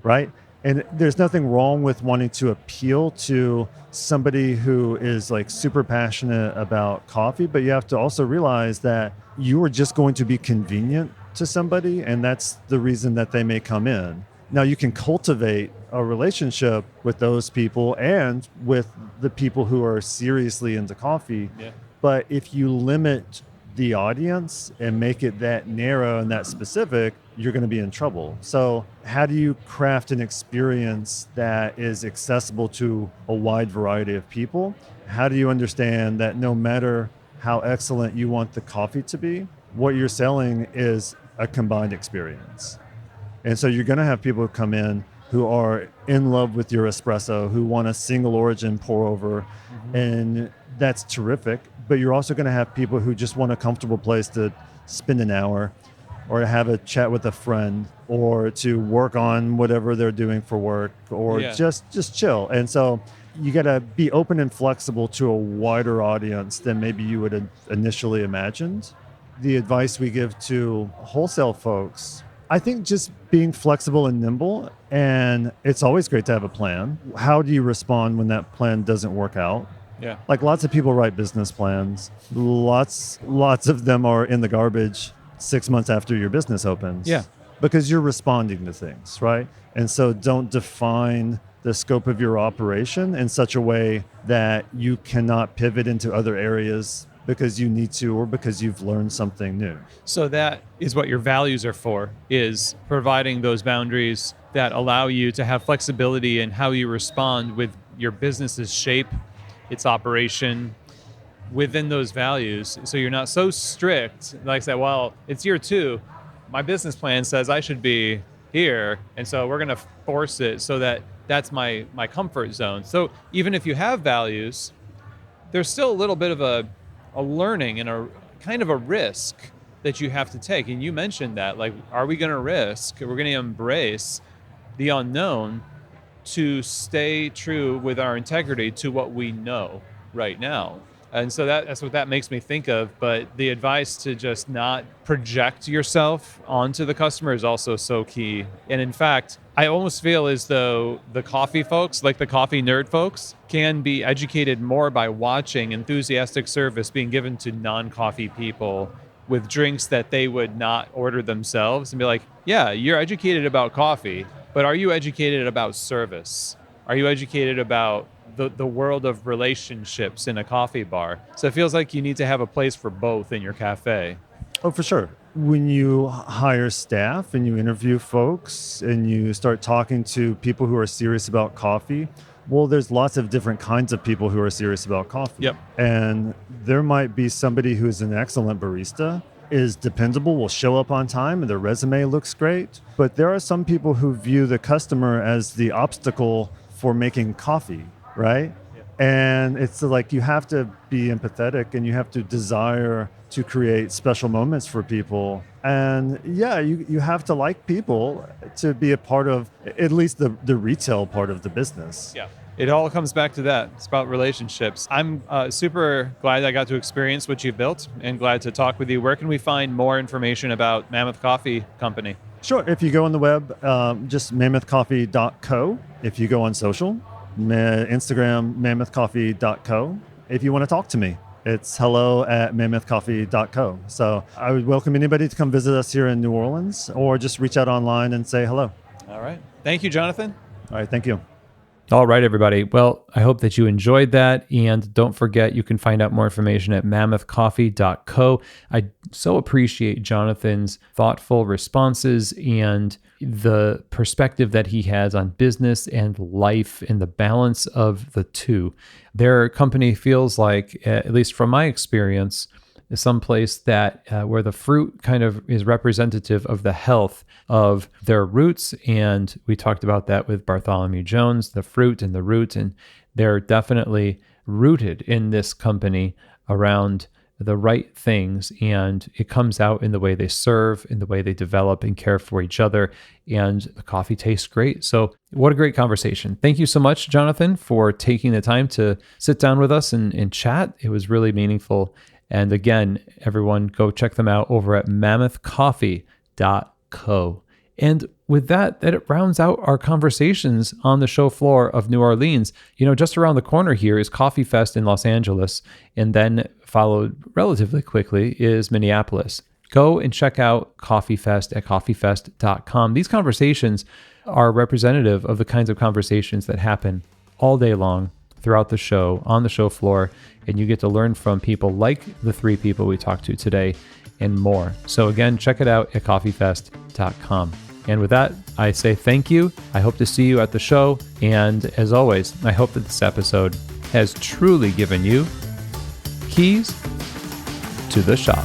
right? And there's nothing wrong with wanting to appeal to somebody who is like super passionate about coffee, but you have to also realize that you are just going to be convenient to somebody, and that's the reason that they may come in. Now you can cultivate a relationship with those people and with the people who are seriously into coffee, but if you limit the audience and make it that narrow and that specific, you're going to be in trouble. So how do you craft an experience that is accessible to a wide variety of people? How do you understand that no matter how excellent you want the coffee to be, what you're selling is a combined experience? And so you're going to have people who come in who are in love with your espresso, who want a single origin pour over, and that's terrific. But you're also going to have people who just want a comfortable place to spend an hour or to have a chat with a friend or to work on whatever they're doing for work or just chill. And so you got to be open and flexible to a wider audience than maybe you would have initially imagined. The advice we give to wholesale folks, I think just being flexible and nimble, and it's always great to have a plan. How do you respond when that plan doesn't work out? Yeah. Like lots of people write business plans. Lots of them are in the garbage 6 months after your business opens. Yeah. Because you're responding to things, right? And so don't define the scope of your operation in such a way that you cannot pivot into other areas because you need to or because you've learned something new. So that is what your values are for, is providing those boundaries that allow you to have flexibility in how you respond with your business's shape, its operation within those values. So you're not so strict, like I said, well, it's year 2. My business plan says I should be here. And so we're going to force it so that that's my comfort zone. So even if you have values, there's still a little bit of a learning and a kind of a risk that you have to take. And you mentioned that, like, are we going to risk? We're going to embrace the unknown to stay true with our integrity to what we know right now. And so that's what that makes me think of. But the advice to just not project yourself onto the customer is also so key. And in fact, I almost feel as though the coffee folks, like the coffee nerd folks, can be educated more by watching enthusiastic service being given to non-coffee people with drinks that they would not order themselves, and be like, yeah, you're educated about coffee, but are you educated about service? Are you educated about the world of relationships in a coffee bar? So it feels like you need to have a place for both in your cafe. Oh, for sure. When you hire staff and you interview folks and you start talking to people who are serious about coffee, well, there's lots of different kinds of people who are serious about coffee. Yep. And there might be somebody who's an excellent barista, is dependable, will show up on time, and their resume looks great. But there are some people who view the customer as the obstacle for making coffee, right? Yeah. And it's like you have to be empathetic and you have to desire to create special moments for people. And yeah, you have to like people to be a part of at least the retail part of the business. Yeah. It all comes back to that. It's about relationships. I'm super glad I got to experience what you built and glad to talk with you. Where can we find more information about Mammoth Coffee Company? Sure. If you go on the web, just mammothcoffee.co. If you go on social, Instagram, mammothcoffee.co. If you want to talk to me, it's hello@mammothcoffee.co. So I would welcome anybody to come visit us here in New Orleans or just reach out online and say hello. All right. Thank you, Jonathan. All right. Thank you. All right, everybody. Well, I hope that you enjoyed that. And don't forget, you can find out more information at mammothcoffee.co. I so appreciate Jonathan's thoughtful responses and the perspective that he has on business and life and the balance of the two. Their company feels like, at least from my experience, is someplace that where the fruit kind of is representative of the health of their roots. And we talked about that with Bartholomew Jones, the fruit and the root. And they're definitely rooted in this company around the right things. And it comes out in the way they serve, in the way they develop and care for each other. And the coffee tastes great. So what a great conversation. Thank you so much, Jonathan, for taking the time to sit down with us and chat. It was really meaningful. And again, everyone, go check them out over at mammothcoffee.co. And with that it rounds out our conversations on the show floor of New Orleans. You know, just around the corner here is Coffee Fest in Los Angeles, and then followed relatively quickly is Minneapolis. Go and check out Coffee Fest at coffeefest.com. These conversations are representative of the kinds of conversations that happen all day long throughout the show, on the show floor, and you get to learn from people like the 3 people we talked to today and more. So again, check it out at coffeefest.com. And with that, I say thank you. I hope to see you at the show. And as always, I hope that this episode has truly given you keys to the shop.